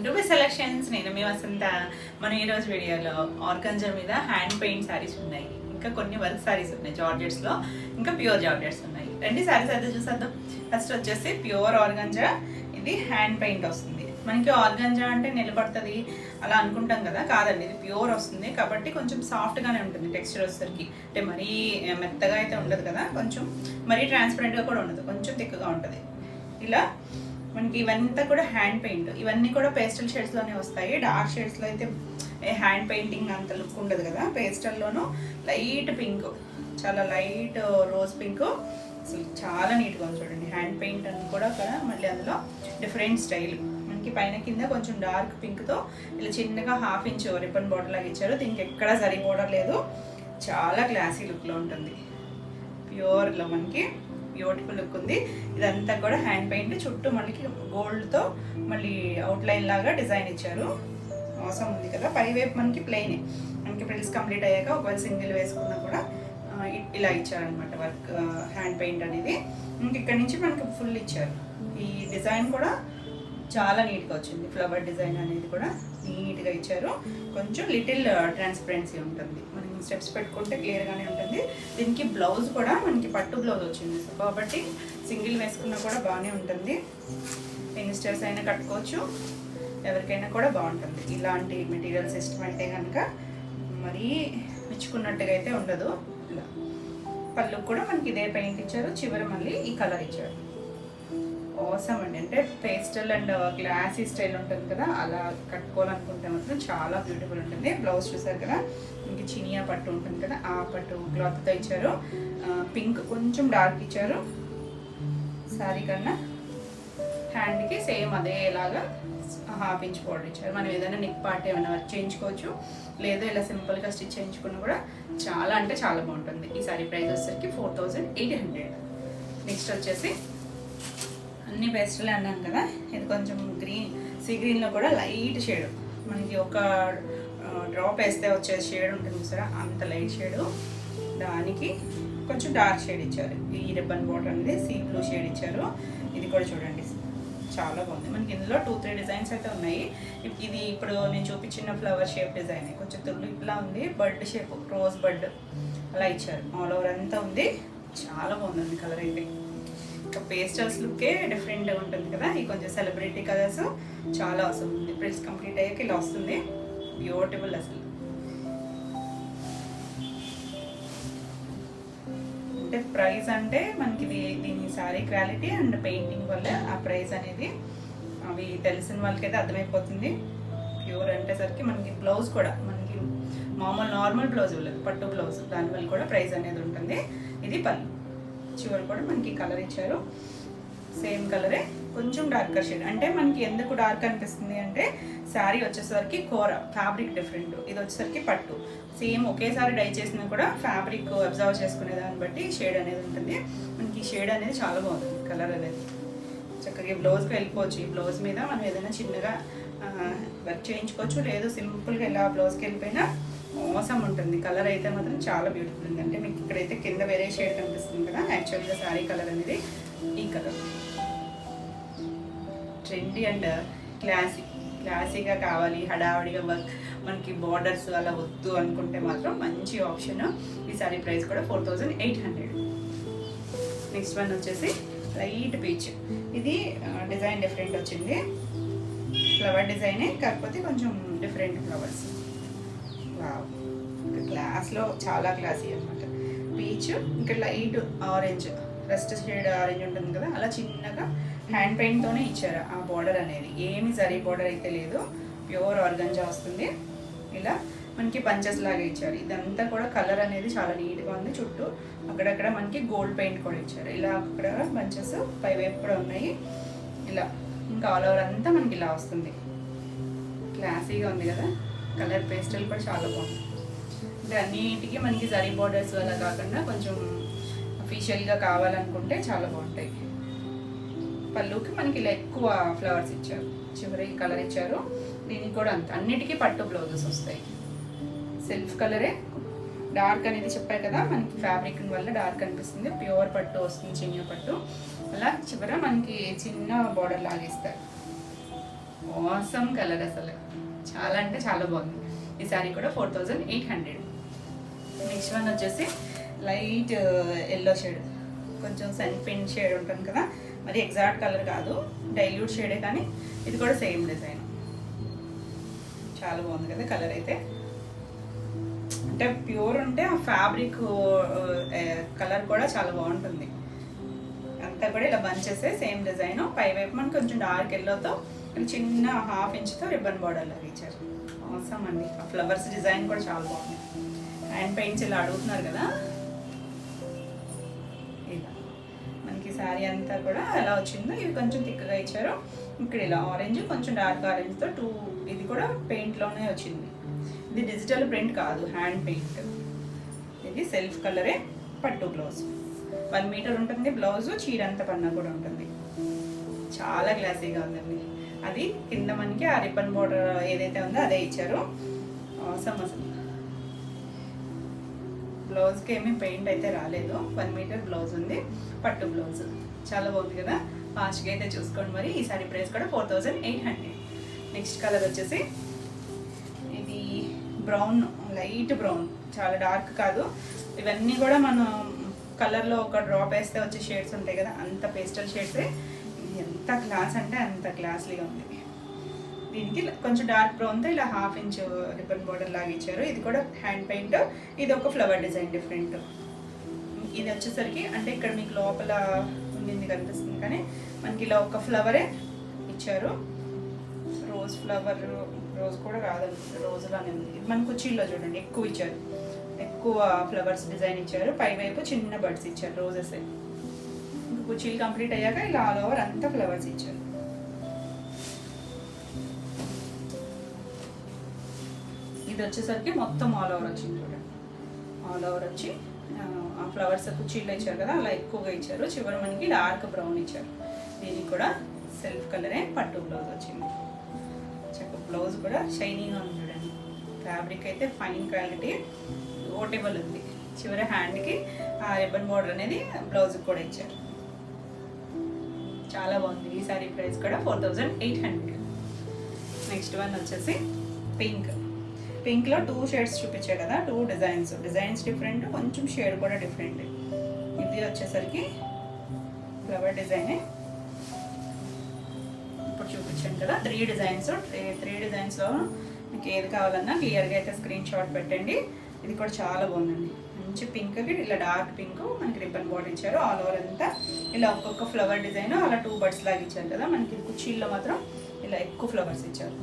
Welcome to my selections. నేను మీ వసంత. మనం ఈరోజు వీడియోలో ఆర్గంజా మీద హ్యాండ్ పెయింట్ శారీస్ ఉన్నాయి, ఇంకా కొన్ని వర్క్ శారీస్ ఉన్నాయి జార్జెట్స్లో, ఇంకా ప్యూర్ జార్జెట్స్ ఉన్నాయి. రెండు శారీస్ అయితే చూసేద్దాం. ఫస్ట్ వచ్చేసి ప్యూర్ ఆర్గంజా, ఇది హ్యాండ్ పెయింట్ వస్తుంది. మనకి ఆర్గంజా అంటే నిలబడుతుంది అలా అనుకుంటాం కదా, కాదండి, ఇది ప్యూర్ వస్తుంది కాబట్టి కొంచెం సాఫ్ట్గానే ఉంటుంది టెక్స్చర్ వచ్చేసరికి. అంటే మరీ మెత్తగా అయితే ఉండదు కదా, కొంచెం మరీ ట్రాన్స్పరెంట్గా కూడా ఉండదు, కొంచెం థిక్గా ఉంటుంది. ఇలా మనకి ఇవంతా కూడా హ్యాండ్ పెయింట్, ఇవన్నీ కూడా పేస్టల్ షేడ్స్లోనే వస్తాయి. డార్క్ షేడ్స్లో అయితే హ్యాండ్ పెయింటింగ్ అంత లుక్ ఉండదు కదా. పేస్టల్లోనూ లైట్ పింక్, చాలా లైట్ రోజ్ పింక్, అసలు చాలా నీట్గా ఉంది చూడండి. హ్యాండ్ పెయింట్ అని కూడా అక్కడ మళ్ళీ అందులో డిఫరెంట్ స్టైల్. మనకి పైన కింద కొంచెం డార్క్ పింక్తో ఇలా చిన్నగా 1/2 ఇంచ్ రిబ్బన్ బోర్డర్ లాగా ఇచ్చారు. దీనికి ఎక్కడా సరి బోర్డర్ లేదు, చాలా క్లాసీ లుక్లో ఉంటుంది. ప్యూర్లో మనకి బ్యూటిఫుల్ లుక్ ఉంది. ఇదంతా కూడా హ్యాండ్ పెయింట్, చుట్టూ మనకి గోల్డ్తో మళ్ళీ అవుట్లైన్ లాగా డిజైన్ ఇచ్చారు. మోసం ఉంది కదా. పై వైపు మనకి ప్లెయిన్, మనకి ప్రిల్స్ కంప్లీట్ అయ్యాక ఒకవేళ సింగిల్ వేసుకున్నా కూడా ఇలా ఇచ్చారనమాట వర్క్ హ్యాండ్ పెయింట్ అనేది. ఇంక ఇక్కడ నుంచి మనకి ఫుల్ ఇచ్చారు. ఈ డిజైన్ కూడా చాలా నీట్గా వచ్చింది. ఫ్లవర్ డిజైన్ అనేది కూడా నీట్గా ఇచ్చారు. కొంచెం లిటిల్ ట్రాన్స్పరెన్సీ ఉంటుంది, మనం స్టెప్స్ పెట్టుకుంటే క్లియర్గానే ఉంటుంది. దీనికి బ్లౌజ్ కూడా మనకి పట్టు బ్లౌజ్ వచ్చింది, సో కాబట్టి సింగిల్ వేసుకున్నా కూడా బాగానే ఉంటుంది. ఎన్ని స్టెప్స్ అయినా కట్టుకోవచ్చు, ఎవరికైనా కూడా బాగుంటుంది. ఇలాంటి మెటీరియల్స్ ఇష్టమైతే కనుక మరీ మెచ్చుకున్నట్టుగా అయితే ఉండదు. ఇలా పళ్ళు కూడా మనకి ఇదే పెయింట్ ఇచ్చారు, చివరి మళ్ళీ ఈ కలర్ ఇచ్చారు. అవసరం అండి, అంటే పేస్టల్ అండ్ గ్లాసీ స్టైల్ ఉంటుంది కదా, అలా కట్టుకోవాలనుకుంటే మాత్రం చాలా బ్యూటిఫుల్ ఉంటుంది. బ్లౌజ్ చూసారు కదా, ఇంక చినియా పట్టు ఉంటుంది కదా, ఆ పట్టు క్లాత్తో ఇచ్చారు. పింక్ కొంచెం డార్క్ ఇచ్చారు శారీ కన్నా. హ్యాండ్కి సేమ్ అదేలాగా 1/2 ఇంచ్ బోర్డర్ ఇచ్చారు. మనం ఏదైనా నెక్ పార్ట్ ఏమైనా వర్క్ చేయించుకోవచ్చు, లేదా ఇలా సింపుల్గా స్టిచ్ చేయించుకున్నా కూడా చాలా అంటే చాలా బాగుంటుంది. ఈ సారీ ప్రైస్ వచ్చేసరికి 4800. నెక్స్ట్ వచ్చేసి అన్ని పేస్టలే అన్నాను కదా, ఇది కొంచెం గ్రీన్, సీ గ్రీన్లో కూడా లైట్ షేడ్, మనకి ఒక డ్రాప్ వేస్తే వచ్చే షేడ్ ఉంటుంది సరే, అంత లైట్ షేడు. దానికి కొంచెం డార్క్ షేడ్ ఇచ్చారు. ఈ రిబ్బన్ బోర్డర్ అనేది సీ బ్లూ షేడ్ ఇచ్చారు. ఇది కూడా చూడండి చాలా బాగుంది. మనకి ఇందులో 2-3 డిజైన్స్ అయితే ఉన్నాయి. ఇది ఇప్పుడు నేను చూపించిన ఫ్లవర్ షేప్ డిజైన్ కొంచెం తుల్లిప్లా ఉంది, బర్డ్ షేప్, రోజ్ బర్డ్ అలా ఇచ్చారు. ఆల్ ఓవర్ అంతా ఉంది, చాలా బాగుంది కలర్ అయితే. ఇంకా పేస్టల్స్ లుక్కే డిఫరెంట్గా ఉంటుంది కదా, ఇది కొంచెం సెలబ్రిటీ కలర్స్ చాలా అవసరం ఉంది. ప్రిల్స్ కంప్లీట్ అయ్యాక ఇలా వస్తుంది, బ్యూటిఫుల్ అసలు. అంటే ప్రైస్ అంటే మనకి దీని శారీ క్వాలిటీ అండ్ పెయింటింగ్ వల్ల ఆ ప్రైస్ అనేది అవి తెలిసిన వాళ్ళకైతే అర్థమైపోతుంది. ప్యూర్ అంటే సరికి మనకి బ్లౌజ్ కూడా మనకి మామూలు నార్మల్ బ్లౌజ్ పట్టు బ్లౌజ్, దానివల్ల కూడా ప్రైస్ అనేది ఉంటుంది. ఇది పళ్ళు, చివరి కూడా మనకి కలర్ ఇచ్చారు. సేమ్ కలరే, కొంచెం డార్కర్ షేడ్. అంటే మనకి ఎందుకు డార్క్ అనిపిస్తుంది అంటే శారీ వచ్చేసరికి కూర ఫ్యాబ్రిక్ డిఫరెంట్, ఇది వచ్చేసరికి పట్టు. సేమ్ ఒకేసారి డై చేసినా కూడా ఫ్యాబ్రిక్ అబ్జర్వ్ చేసుకునే దాన్ని బట్టి షేడ్ అనేది ఉంటుంది. మనకి షేడ్ అనేది చాలా బాగుంటుంది, కలర్ అనేది చక్కగా బ్లౌజ్కి వెళ్ళిపోవచ్చు. ఈ బ్లౌజ్ మీద మనం ఏదైనా చిన్నగా వర్క్ చేయించుకోవచ్చు, లేదు సింపుల్గా ఇలా బ్లౌజ్కి వెళ్ళిపోయినా మోసం ఉంటుంది. కలర్ అయితే మాత్రం చాలా బ్యూటిఫుల్ ఉంది. అంటే మీకు ఇక్కడైతే కింద వేరే షేడ్ కనిపిస్తుంది కదా, యాక్చువల్గా శారీ కలర్ అనేది ఈ కలర్. ట్రెండీ అండ్ క్లాసీగా కావాలి, హడావడిగా వర్క్ మనకి బార్డర్స్ అలా వద్దు అనుకుంటే మాత్రం మంచి ఆప్షన్. ఈ శారీ ప్రైస్ కూడా 4800. నెక్స్ట్ వన్ వచ్చేసి లైట్ పీచ్. ఇది డిజైన్ డిఫరెంట్ వచ్చింది, ఫ్లవర్ డిజైనే కాకపోతే కొంచెం డిఫరెంట్ ఫ్లవర్స్. గ్లాస్లో చాలా క్లాసీ అనమాట. పీచ్ ఇంకా light orange, rust shade orange ఉంటుంది కదా, అలా చిన్నగా హ్యాండ్ పెయింట్తోనే ఇచ్చారు ఆ బార్డర్ అనేది. ఏమి జరీ బార్డర్ అయితే లేదు, ప్యూర్ ఆర్గంజా వస్తుంది. ఇలా మనకి బంచెస్ లాగా ఇచ్చారు. ఇదంతా కూడా కలర్ అనేది చాలా నీట్గా ఉంది. చుట్టూ అక్కడక్కడ మనకి గోల్డ్ పెయింట్ కూడా ఇచ్చారు. ఇలా అక్కడ బంచెస్ పై వైపు కూడా ఉన్నాయి. ఇలా ఇంకా ఆల్ ఓవర్ అంతా మనకి ఇలా వస్తుంది. క్లాసీగా ఉంది కదా, కలర్ పేస్టల్ కూడా చాలా బాగుంది. అంటే అన్నిటికీ మనకి జరీ బార్డర్స్ అలా కాకుండా కొంచెం అఫీషియల్గా కావాలనుకుంటే చాలా బాగుంటాయి. పళ్ళుకి మనకి ఇలా ఎక్కువ ఫ్లవర్స్ ఇచ్చారు, చివరి కలర్ ఇచ్చారు. దీనికి కూడా అంత అన్నిటికీ పట్టు బ్లౌజెస్ వస్తాయి. సెల్ఫ్ కలరే, డార్క్ అనేది చెప్పారు కదా, మనకి ఫ్యాబ్రిక్ వల్ల డార్క్ అనిపిస్తుంది. ప్యూర్ పట్టు వస్తుంది, చిన్న పట్టు. అలా చివర మనకి చిన్న బార్డర్ లాగిస్తారు. ఆసమ్ కలర్, అసలు చాలా అంటే చాలా బాగుంది. ఈ శారీ కూడా 4800. నెక్స్ట్ వన్ వచ్చేసి లైట్ ఎల్లో షేడ్, కొంచెం సన్ పింక్ షేడ్ ఉంటుంది కదా, మరి ఎగ్జాక్ట్ కలర్ కాదు, డైల్యూట్ షేడే, కానీ ఇది కూడా సేమ్ డిజైన్. చాలా బాగుంది కదా కలర్ అయితే. అంటే ప్యూర్ ఉంటే ఆ ఫ్యాబ్రిక్ కలర్ కూడా చాలా బాగుంటుంది. అంతా కూడా ఇలా బంచెస్ సేమ్ డిజైన్. పై వైపు మనకు కొంచెం డార్క్ ఎల్లోతో చిన్న 1/2 ఇంచ్తో రిబ్బన్ బార్డర్ లాగా ఇచ్చారు. అవసరం అండి. ఆ ఫ్లవర్స్ డిజైన్ కూడా చాలా బాగుంది. హ్యాండ్ పెయింట్స్ ఇలా అడుగుతున్నారు కదా, ఇలా మనకి శారీ అంతా కూడా ఎలా వచ్చిందో ఇది కొంచెం థిక్గా ఇచ్చారు. ఇక్కడ ఇలా ఆరెంజ్, కొంచెం డార్క్ ఆరెంజ్తో ఇది కూడా పెయింట్లోనే వచ్చింది. ఇది డిజిటల్ ప్రింట్ కాదు, హ్యాండ్ పెయింట్. ఇది సెల్ఫ్ కలరే, పట్టు బ్లౌజ్. 1 మీటర్ ఉంటుంది బ్లౌజ్, చీర అంత పన్నా కూడా ఉంటుంది. చాలా క్లాసీగా ఉందండి. అది కింద మనకి ఆ రిబ్బన్ బోర్డర్ ఏదైతే ఉందో అదే ఇచ్చారు. అవసరం అసలు. బ్లౌజ్కి ఏమీ పెయింట్ అయితే రాలేదు. 1 మీటర్ బ్లౌజ్ ఉంది, పట్టు బ్లౌజ్. చాలా బాగుంది కదా. ఫాస్ట్గా అయితే చూసుకోండి మరి. ఈ సారీ ప్రైస్ కూడా 4800. నెక్స్ట్ కలర్ వచ్చేసి ఇది బ్రౌన్, లైట్ బ్రౌన్, చాలా డార్క్ కాదు. ఇవన్నీ కూడా మనం కలర్లో ఒక డ్రాప్ వేస్తే వచ్చే షేడ్స్ ఉంటాయి కదా, అంత పేస్టల్ షేడ్సే. ఎంత క్లాస్ అంటే అంత క్లాస్లీగా ఉంది. దీనికి కొంచెం డార్క్ బ్రౌన్తో ఇలా 1/2 ఇంచ్ రిబ్బన్ బోర్డర్ లాగా ఇచ్చారు. ఇది కూడా హ్యాండ్ పెయింట్. ఇది ఒక ఫ్లవర్ డిజైన్ డిఫరెంట్. ఇది వచ్చేసరికి అంటే ఇక్కడ మీకు లోపల ఉండింది కనిపిస్తుంది, కానీ మనకి ఇలా ఒక ఫ్లవరే ఇచ్చారు. రోజ్ ఫ్లవర్, రోజ్ కూడా కాదనుకుంటుంది, రోజులానే ఉంది. ఇది మన కుర్చీల్లో చూడండి ఎక్కువ ఇచ్చారు, ఎక్కువ ఫ్లవర్స్ డిజైన్ ఇచ్చారు. పై వైపు చిన్న బర్డ్స్ ఇచ్చారు, రోజెస్. ఇంకా కుర్చీలు కంప్లీట్ అయ్యాక ఇలా ఆల్ ఓవర్ అంతా ఫ్లవర్స్ ఇచ్చారు. ఇది వచ్చేసరికి మొత్తం ఆల్ ఓవర్ వచ్చింది చూడండి. ఆల్ ఓవర్ వచ్చి ఆ ఫ్లవర్స్ కుర్చీల్లో ఇచ్చారు కదా, అలా ఎక్కువగా ఇచ్చారు. చివరి మనకి డార్క్ బ్రౌన్ ఇచ్చారు. దీనికి కూడా సెల్ఫ్ కలరే, పట్టు బ్లౌజ్ వచ్చింది. చక్క బ్లౌజ్ కూడా షైనీగా ఉంది చూడండి. ఫ్యాబ్రిక్ అయితే ఫైన్ క్వాలిటీ, ఓటేబుల్ ఉంది. చివరి హ్యాండ్కి ఆ రిబ్బన్ బోర్డర్ అనేది బ్లౌజ్కి కూడా ఇచ్చారు. చాలా బాగుంది. ఈ సారీ ప్రైస్ కూడా 4800. నెక్స్ట్ వన్ వచ్చేసి పింక్. పింక్లో 2 షేడ్స్ చూపించాయి కదా, 2 డిజైన్స్ డిఫరెంట్, కొంచెం షేడ్ కూడా డిఫరెంట్. ఇది వచ్చేసరికి ఫ్లవర్ డిజైనే. ఇప్పుడు చూపించాను కదా 3 డిజైన్స్. 3 డిజైన్స్లో మీకు ఏది కావాలన్నా క్లియర్గా అయితే స్క్రీన్ షాట్ పెట్టండి. ఇది కూడా చాలా బాగుందండి. మంచి పింక్కి ఇలా డార్క్ పింక్ మనకి రిబ్బన్ బోర్డర్ ఇచ్చారు. ఆల్ ఓవర్ అంతా ఇలా ఒక్కొక్క ఫ్లవర్ డిజైన్, అలా 2 బర్డ్స్ లాగా ఇచ్చారు కదా. మనకి కుర్చీల్లో మాత్రం ఇలా ఎక్కువ ఫ్లవర్స్ ఇచ్చారు.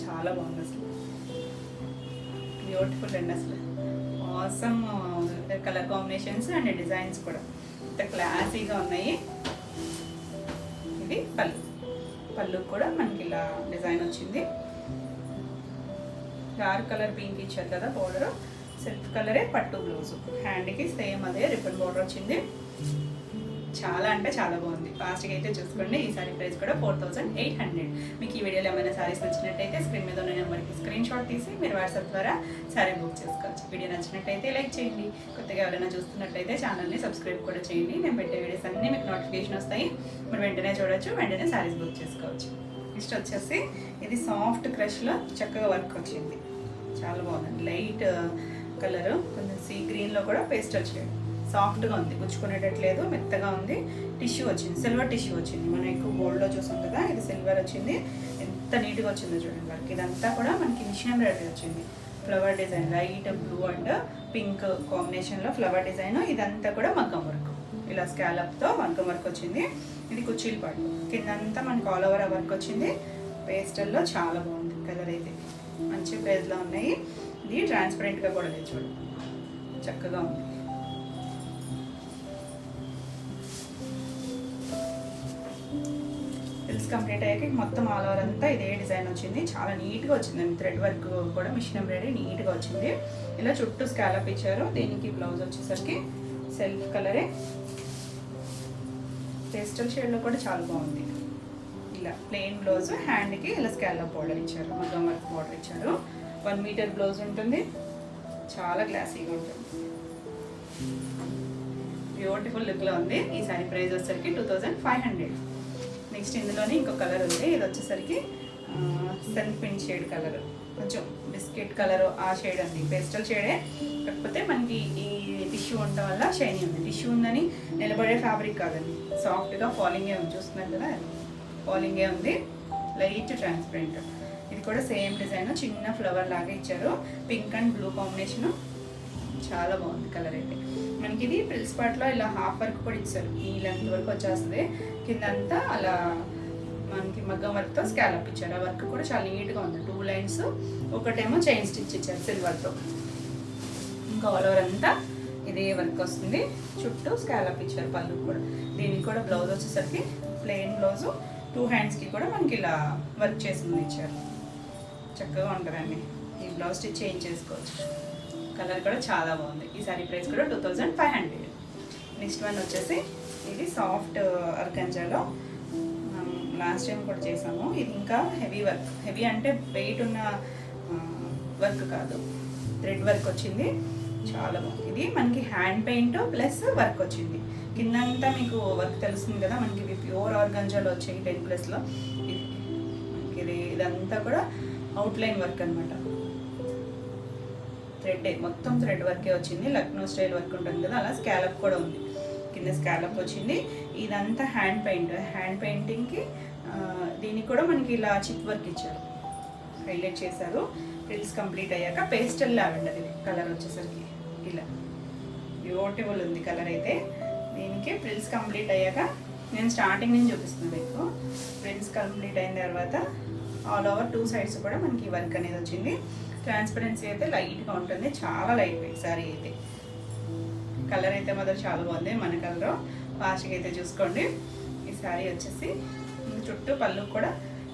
చాలా బాగుంది అసలు, బ్యూటిఫుల్ అండి. అసలు awesome colour combinations and designs కూడా ఇంత క్లాసీగా ఉన్నాయి. ఇది పళ్ళు కూడా మనకి ఇలా డిజైన్ వచ్చింది. డార్క్ కలర్ పింక్ ఇచ్చారు కదా బోర్డర్, సెల్ఫ్ కలరే, పట్టు బ్లౌజ్. హ్యాండ్కి సేమ్ అదే రిబ్బన్ బోర్డర్ వచ్చింది. చాలా అంటే చాలా బాగుంది. ఫాస్ట్గా అయితే చూసుకోండి. ఈ సారీ ప్రైస్ కూడా 4800. మీకు ఈ వీడియోలో ఏమైనా సారీస్ నచ్చినట్టయితే స్క్రీన్ మీద ఉన్న నెంబర్కి స్క్రీన్ షాట్ తీసి మీరు వాట్సాప్ ద్వారా సారీ బుక్ చేసుకోవచ్చు. వీడియో నచ్చినట్టయితే లైక్ చేయండి. కొత్తగా ఎవరైనా చూస్తున్నట్టయితే ఛానల్ని సబ్స్క్రైబ్ కూడా చేయండి. నేను పెట్టే వీడియోస్ అన్నీ మీకు నోటిఫికేషన్ వస్తాయి. మీరు వెంటనే చూడొచ్చు, వెంటనే సారీస్ బుక్ చేసుకోవచ్చు. నెక్స్ట్ వచ్చేసి ఇది సాఫ్ట్ క్రష్లో చక్కగా వర్క్ వచ్చింది. చాలా బాగుందండి. లైట్ కలర్, కొంచెం సీ గ్రీన్లో కూడా పేస్టల్ షేడ్. సాఫ్ట్గా ఉంది, గుచ్చుకునేటట్లేదు, మెత్తగా ఉంది. టిష్యూ వచ్చింది, సిల్వర్ టిష్యూ వచ్చింది. మనం ఎక్కువ గోల్డ్లో చూసాం కదా, ఇది సిల్వర్ వచ్చింది. ఎంత నీట్గా వచ్చిందో చూడండి వర్క్. ఇదంతా కూడా మనకి మిషన్ ఎంబ్రాయిడరీ వచ్చింది. Flower design, light blue and pink కాంబినేషన్లో ఫ్లవర్ డిజైన్. ఇదంతా కూడా మగ్గం వర్క్, ఇలా స్కాలప్తో మగ్గం వర్క్ వచ్చింది. ఇది కుర్చీలు పట్టు, కిందంతా మనకి ఆల్ ఓవర్ వర్క్ వచ్చింది. పేస్టల్లో చాలా బాగుంది కలర్ అయితే, మంచి ప్రైస్లో ఉన్నాయి. ఇది ట్రాన్స్పరెంట్గా కూడా లేదు చూడండి, చక్కగా ఉంది. ఫ్రిల్స్ కంప్లీట్ అయ్యాక మొత్తం ఆల్ ఓవర్ అంతా ఇదే డిజైన్ వచ్చింది. చాలా నీట్గా వచ్చిందండి. థ్రెడ్ వర్క్ కూడా మిషన్ ఎంబ్రాయిడరీ నీట్గా వచ్చింది. ఇలా చుట్టూ స్కాలప్ ఇచ్చారు. దీనికి బ్లౌజ్ వచ్చేసరికి సెల్ఫ్ కలరే, పేస్టల్ షేడ్లో కూడా చాలా బాగుంది. ఇలా ప్లెయిన్ బ్లౌజ్, హ్యాండ్కి ఇలా స్కాలప్ బోర్డర్ ఇచ్చారు, మగ్గం వర్క్ బోర్డర్ ఇచ్చారు. 1 మీటర్ బ్లౌజ్ ఉంటుంది. చాలా క్లాసీగా ఉంటుంది, బ్యూటిఫుల్ లుక్లో ఉంది. ఈ సారీ ప్రైస్ వచ్చేసరికి 2500. నెక్స్ట్ ఇందులోనే ఇంకో కలర్ ఉంది. ఇది వచ్చేసరికి సన్ పింక్ షేడ్ కలర్, కొంచెం బిస్కెట్ కలర్ ఆ షేడ్ అండి, పేస్టల్ షేడే. కాకపోతే మనకి ఈ టిష్యూ ఉండటం వల్ల షైనీ ఉంది. టిష్యూ ఉందని నిలబడే ఫ్యాబ్రిక్ కాదండి, సాఫ్ట్గా ఫాలింగే ఉంది. చూస్తున్నారు కదా, ఫాలింగే ఉంది, లైట్ ట్రాన్స్పరెంట్. ఇది కూడా సేమ్ డిజైన్, చిన్న ఫ్లవర్ లాగా ఇచ్చారు. పింక్ అండ్ బ్లూ కాంబినేషను, చాలా బాగుంది కలర్ అయితే. మనకి ఇది ప్రిల్స్ పార్ట్లో ఇలా హాఫ్ వర్క్ కూడా ఇచ్చారు, ఈ లెంత్ వరకు వచ్చేస్తుంది. కిందంతా అలా మనకి మగ్గం వర్క్తో స్కాలప్ ఇచ్చారు. ఆ వర్క్ కూడా చాలా నీట్గా ఉంది. 2 లైన్స్, ఒకటేమో చైన్ స్టిచ్ ఇచ్చారు సిల్వర్తో. ఇంకా ఆల్ ఓవర్ అంతా ఇదే వర్క్ వస్తుంది. చుట్టూ స్కాలప్ ఇచ్చారు పళ్ళు కూడా. దీనికి కూడా బ్లౌజ్ వచ్చేసరికి ప్లెయిన్ బ్లౌజు, 2 హ్యాండ్స్కి కూడా మనకి ఇలా వర్క్ చేసింది ఇచ్చారు. చక్కగా ఉంటుందండి. ఈ బ్లౌజ్ స్టిచ్ చేంజ్ చేసుకోవచ్చు. కలర్ కూడా చాలా బాగుంది. ఈ సారీ ప్రైస్ కూడా 2500. నెక్స్ట్ వన్ వచ్చేసి ఇది సాఫ్ట్ ఆర్గంజాలో లాస్ట్ టైం కూడా చేసాము. ఇది ఇంకా హెవీ వర్క్, హెవీ అంటే వెయిట్ ఉన్న వర్క్ కాదు, థ్రెడ్ వర్క్ వచ్చింది. చాలా బాగుంది. ఇది మనకి హ్యాండ్ పెయింట్ ప్లస్ వర్క్ వచ్చింది. కిందంతా మీకు వర్క్ తెలుస్తుంది కదా, మనకి ఇవి ప్యూర్ ఆర్గంజాలో వచ్చాయి 10+లో. ఇది ఇదంతా కూడా అవుట్లైన్ వర్క్ అనమాట. థ్రెడ్ మొత్తం థ్రెడ్ వర్కే వచ్చింది. లక్నో స్టైల్ వర్క్ ఉంటుంది కదా, అలా స్కాలప్ కూడా ఉంది. కింద స్కాలప్ వచ్చింది. ఇదంతా హ్యాండ్ పెయింట్. హ్యాండ్ పెయింటింగ్కి దీనికి కూడా మనకి ఇలా చిప్ వర్క్ ఇచ్చారు, హైలైట్ చేశారు. ప్రిల్స్ కంప్లీట్ అయ్యాక పేస్టల్ లావెండర్ ఇది కలర్ వచ్చేసరికి ఇలా బ్యూటిఫుల్ ఉంది కలర్ అయితే. దీనికి ప్రిల్స్ కంప్లీట్ అయ్యాక నేను స్టార్టింగ్ నుంచి చూపిస్తున్నాను మీకు. ప్రిల్స్ కంప్లీట్ అయిన తర్వాత ఆల్ ఓవర్ 2 సైడ్స్ కూడా మనకి వర్క్ అనేది వచ్చింది. ట్రాన్స్పరెన్సీ అయితే లైట్గా ఉంటుంది, చాలా లైట్ వెయిట్ సారీ అయితే. కలర్ అయితే మాత్రం చాలా బాగుంది. మన కలర్ ఫాస్ట్గా అయితే చూసుకోండి. ఈ సారీ వచ్చేసి చుట్టూ పళ్ళు కూడా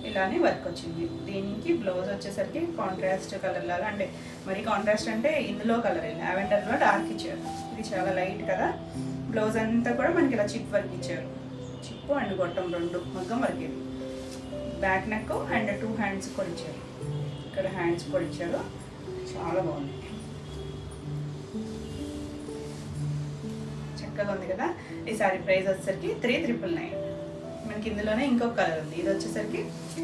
ఇలానే వర్క్ వచ్చింది. దీనికి బ్లౌజ్ వచ్చేసరికి కాంట్రాస్ట్ కలర్ లాగా, అంటే మరి కాంట్రాస్ట్ అంటే ఇందులో కలర్ లావెండర్లో డార్క్ ఇచ్చారు. ఇది చాలా లైట్ కదా. బ్లౌజ్ అంతా కూడా మనకి ఇలా చిప్ వర్క్ ఇచ్చారు. చిప్పు అండ్ గొట్టం 2 మగ్గం వర్క్. ఇది బ్యాక్ నెక్ అండ్ 2 హ్యాండ్స్ కూడా ఇచ్చారు. ఇక్కడ హ్యాండ్స్ కూడా ఇచ్చారు. చాలా బాగుంది, చక్కగా ఉంది కదా. ఈ సారీ ప్రైస్ వచ్చేసరికి 3999. మనకి ఇందులోనే ఇంకొక కలర్ ఉంది. ఇది వచ్చేసరికి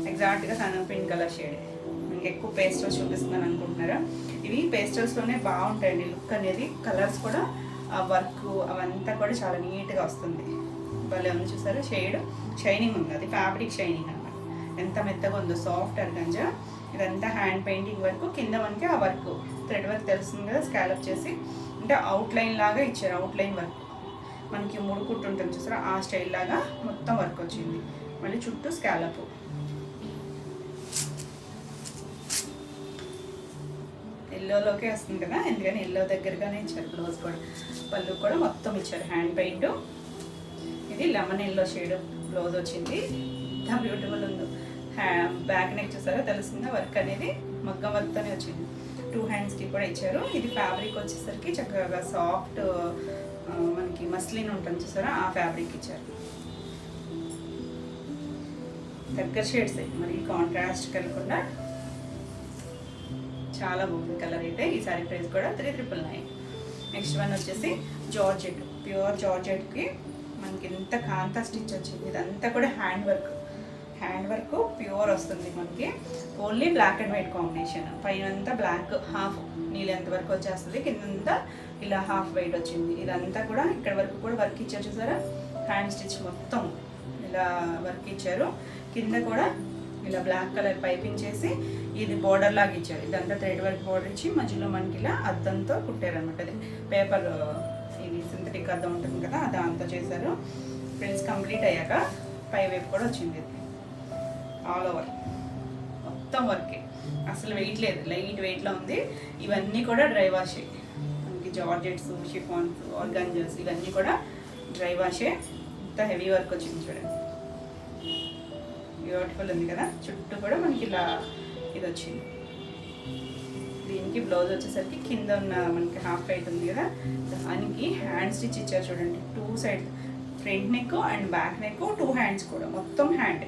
ఎగ్జాక్ట్గా సన్న పింక్ కలర్ షేడ్. మనకి ఎక్కువ పేస్టల్స్ చూపిస్తున్నాను అనుకుంటున్నారా, ఇవి పేస్టల్స్లోనే బాగుంటాయండి లుక్ అనేది. కలర్స్ కూడా ఆ వర్క్ అవంతా కూడా చాలా నీట్గా వస్తుంది. భలే ఉంది చూసారు, షేడ్ షైనింగ్ ఉంది. అది ఫ్యాబ్రిక్ షైనింగ్ అన్నమాట. ఎంత మెత్తగా ఉందో, సాఫ్ట్ ఆర్గంజా. ఇదంతా హ్యాండ్ పెయింటింగ్ వర్క్. కింద మనకి ఆ వర్క్ థ్రెడ్ వర్క్ తెలుస్తుంది కదా, స్కాలప్ చేసి అంటే అవుట్లైన్ లాగా ఇచ్చారు. అవుట్లైన్ వర్క్ మనకి 3 కుట్టు ఉంటుంది చూసారా, ఆ స్టైల్ లాగా మొత్తం వర్క్ వచ్చింది. మళ్ళీ చుట్టూ స్కాలప్. ఎల్లోలోకే వస్తుంది కదా, ఎందుకని ఎల్లో దగ్గరగానే ఇచ్చారు. బ్లౌజ్ కూడా పళ్ళు కూడా మొత్తం ఇచ్చారు హ్యాండ్ పెయింట్. ఇది లెమన్ ఎల్లో షేడ్ బ్లౌజ్ వచ్చింది. ఎంత బ్యూటిఫుల్ ఉందో. బ్యాక్ నెక్ చూసారా, తెలుస్తుందా వర్క్ అనేది మగ్గం వర్క్తోనే వచ్చింది. 2 హ్యాండ్స్కి కూడా ఇచ్చారు. ఇది ఫ్యాబ్రిక్ వచ్చేసరికి చక్కగా సాఫ్ట్ మనకి మస్లిన్ ఉంటుంది చూసారా, ఆ ఫ్యాబ్రిక్ ఇచ్చారు. దగ్గర షేడ్స్ మరి కాంట్రాస్ట్ కలగకుండా చాలా బాగుంది కలర్ అయితే. ఈ సారీ ప్రైస్ కూడా 3999. నెక్స్ట్ వన్ వచ్చేసి జార్జెట్, ప్యూర్ జార్జెట్కి మనకి ఇంత కాంతా స్టిచ్ వచ్చింది. ఇదంతా కూడా hand work. Hand work pure వస్తుంది మనకి. Only black and white combination. పైన అంతా బ్లాక్ హాఫ్ నీళ్ళంత వరకు వచ్చేస్తుంది. కిందంతా ఇలా హాఫ్ వైట్ వచ్చింది. ఇదంతా కూడా ఇక్కడ వరకు కూడా వర్క్ ఇచ్చారు చూసారా, హ్యాండ్ స్టిచ్ మొత్తం ఇలా వర్క్ ఇచ్చారు. కింద కూడా ఇలా బ్లాక్ కలర్ పైపింగ్ చేసి ఇది బోర్డర్ లాగా ఇచ్చారు. ఇదంతా థ్రెడ్ వర్క్ బోర్డర్ ఇచ్చి మధ్యలో మనకి ఇలా అద్దంతో కుట్టారు అనమాట. అది పేపర్, ఇది సింథటిక్ అద్దం ఉంటుంది కదా, దాంతో చేశారు. ప్రిల్స్ కంప్లీట్ అయ్యాక పై వైపు కూడా వచ్చింది. ఆల్ ఓవర్ మొత్తం వర్కే, అసలు వెయిట్ లేదు, లైట్ వెయిట్లో ఉంది. ఇవన్నీ కూడా డ్రై వాషే. మనకి జార్జెట్స్, షిఫాన్స్, ఆర్గాంజాస్ ఇవన్నీ కూడా డ్రై వాషే. ఇంత హెవీ వర్క్ వచ్చింది చూడండి, బ్యూటిఫుల్ ఉంది కదా. చుట్టూ కూడా మనకి ఇలా ఇది వచ్చింది. దీనికి బ్లౌజ్ వచ్చేసరికి కింద ఉన్న మనకి హాఫ్ వైట్ ఉంది కదా, దానికి హ్యాండ్ స్టిచ్ ఇచ్చారు చూడండి. 2 side front neck and back neck, 2 hands కూడా మొత్తం హ్యాండ్.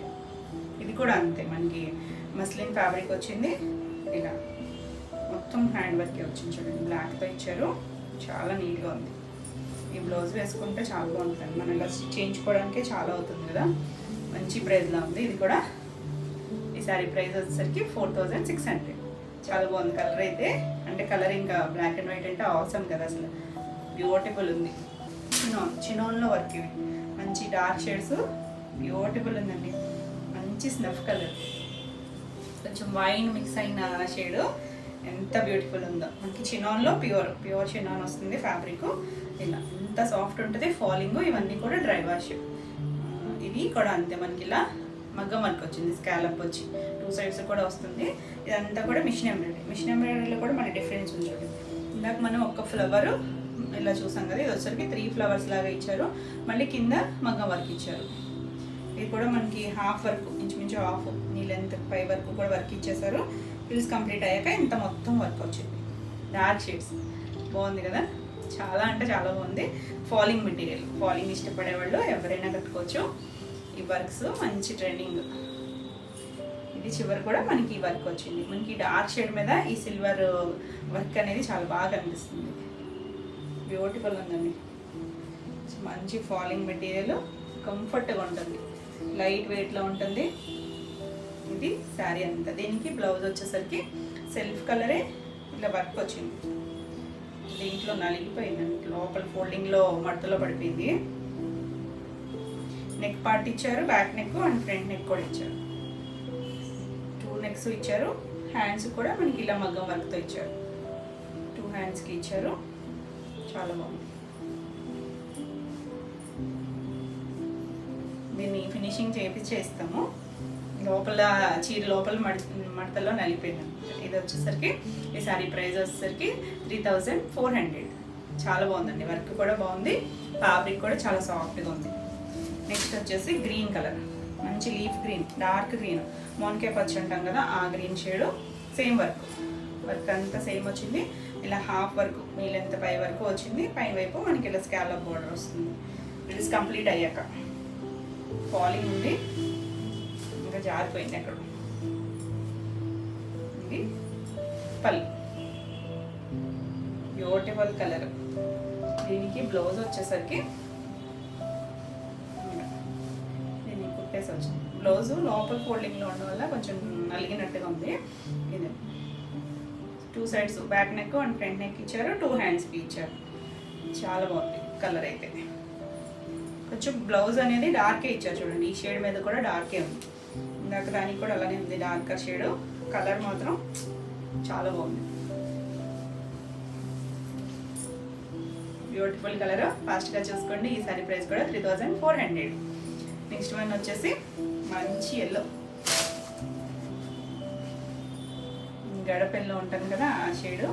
ఇది కూడా అంతే, మనకి మస్లిన్ ఫ్యాబ్రిక్ వచ్చింది. ఇలా మొత్తం హ్యాండ్ వర్కే వచ్చింది చూడండి, బ్లాక్తో ఇచ్చారు. చాలా నీట్గా ఉంది. ఈ బ్లౌజ్ వేసుకుంటే చాలా బాగుంటుంది. మనం ఇలా చేయించుకోవడానికే చాలా అవుతుంది కదా, మంచి ప్రైస్లో ఉంది. ఇది కూడా ఈ శారీ ప్రైస్ వచ్చేసరికి 4600. చాలా బాగుంది కలర్ అయితే, అంటే కలర్ ఇంకా బ్లాక్ అండ్ వైట్ అంటే అవసరం కదా, అసలు బ్యూటిఫుల్ ఉంది. చినోన్లో వర్క్ ఇవి మంచి డార్క్ షేడ్స్, బ్యూటిఫుల్ ఉందండి. మంచి స్నఫ్ కలర్, కొంచెం వైన్ మిక్స్ అయిన షేడ్, ఎంత బ్యూటిఫుల్ ఉందో. మనకి చినాన్లో ప్యూర్ చినాన్ వస్తుంది ఫ్యాబ్రిక్. ఇలా ఎంత సాఫ్ట్ ఉంటుంది. ఫాలింగ్ ఇవన్నీ కూడా డ్రై వాష్. ఇది కూడా అంతే, మనకి ఇలా మగ్గం వర్క్ వచ్చింది, స్కాలప్ వచ్చి 2 సైడ్స్ కూడా వస్తుంది. ఇదంతా కూడా మిషన్ ఎంబ్రాయిడరీలో కూడా మనకి డిఫరెన్స్ ఉంది. ఇందాక మనం ఒక్క ఫ్లవర్ ఇలా చూసాం కదా, ఇది వచ్చరికి 3 ఫ్లవర్స్ లాగా ఇచ్చారు. మళ్ళీ కింద మగ్గం వర్క్ ఇచ్చారు. ఇది కూడా మనకి హాఫ్ వర్క్, ఇంచుమించు హాఫ్ నీ లెంత్ పై వరకు కూడా వర్క్ ఇచ్చేసారు. ఫిల్స్ కంప్లీట్ అయ్యాక ఇంత మొత్తం వర్క్ వచ్చింది. డార్క్ షేడ్స్ బాగుంది కదా, చాలా అంటే చాలా బాగుంది. ఫాలింగ్ మెటీరియల్, ఫాలింగ్ ఇష్టపడే వాళ్ళు ఎవరైనా కట్టుకోవచ్చు. ఈ వర్క్స్ మంచి ట్రెండింగ్. ఇది చివరి కూడా మనకి ఈ వర్క్ వచ్చింది. మనకి డార్క్ షేడ్ మీద ఈ సిల్వర్ వర్క్ అనేది చాలా బాగా కనిపిస్తుంది. బ్యూటిఫుల్ ఉందండి. మంచి ఫాలింగ్ మెటీరియల్, కంఫర్ట్గా ఉంటుంది, లైట్ వెయిట్లో ఉంటుంది. ఇది శారీ అంతా. దీనికి బ్లౌజ్ వచ్చేసరికి సెల్ఫ్ కలరే ఇలా వర్క్ వచ్చింది. దీంట్లో నలిగిపోయిందండి, లోపల ఫోల్డింగ్లో మడతలో పడిపోయింది. నెక్ పార్ట్ ఇచ్చారు, back neck and front neck కూడా ఇచ్చారు. 2 నెక్స్ ఇచ్చారు. హ్యాండ్స్ కూడా మనకి ఇలా మగ్గం వర్క్తో ఇచ్చారు. 2 హ్యాండ్స్కి ఇచ్చారు. చాలా బాగుంది. దీన్ని ఫినిషింగ్ చేపిస్తాము. లోపల చీర లోపల మడతలో నలిపోయింది. ఇది వచ్చేసరికి ఈ శారీ ప్రైస్ వచ్చేసరికి 3400. చాలా బాగుందండి, వర్క్ కూడా బాగుంది, ఫ్యాబ్రిక్ కూడా చాలా సాఫ్ట్గా ఉంది. నెక్స్ట్ వచ్చేసి గ్రీన్ కలర్, మంచి లీఫ్ గ్రీన్, డార్క్ గ్రీన్, మోన్కే పచ్చి అంటాం కదా ఆ గ్రీన్ షేడ్. సేమ్ వర్క్ అంతా సేమ్ వచ్చింది. ఇలా హాఫ్ వర్క్ మీ లెంత్ పై వరకు వచ్చింది. పై వైపు మనకి ఇలా స్కాలప్ బోర్డర్ వస్తుంది. ఇది కంప్లీట్ అయ్యాక ఫాలింగ్ ఉంది, ఇంకా జారిపోయింది అక్కడ. ఇది పల్లి, బ్యూటిఫుల్ కలర్. దీనికి బ్లౌజ్ వచ్చేసరికి దీనికి కుట్టేసి వచ్చింది. బ్లౌజ్ లోపల ఫోల్డింగ్లో ఉండడం వల్ల కొంచెం నలిగినట్టుగా ఉంది. ఇది 2 sides back neck and front neck ఇచ్చారు. 2 హ్యాండ్స్కి ఇచ్చారు. చాలా బాగుంది కలర్ అయితే. కొంచెం బ్లౌజ్ అనేది డార్కే ఇచ్చారు చూడండి. ఈ షేడ్ మీద కూడా డార్కే ఉంది. ఇందాక దానికి కూడా అలానే ఉంది డార్కర్ షేడ్. కలర్ మాత్రం చాలా బాగుంది, బ్యూటిఫుల్ కలర్. ఫాస్ట్గా చూసుకోండి. ఈ సారీ ప్రైస్ కూడా 3400. నెక్స్ట్ వన్ వచ్చేసి మంచి ఎల్లో, గడప ఎల్లో ఉంటుంది కదా ఆ షేడు.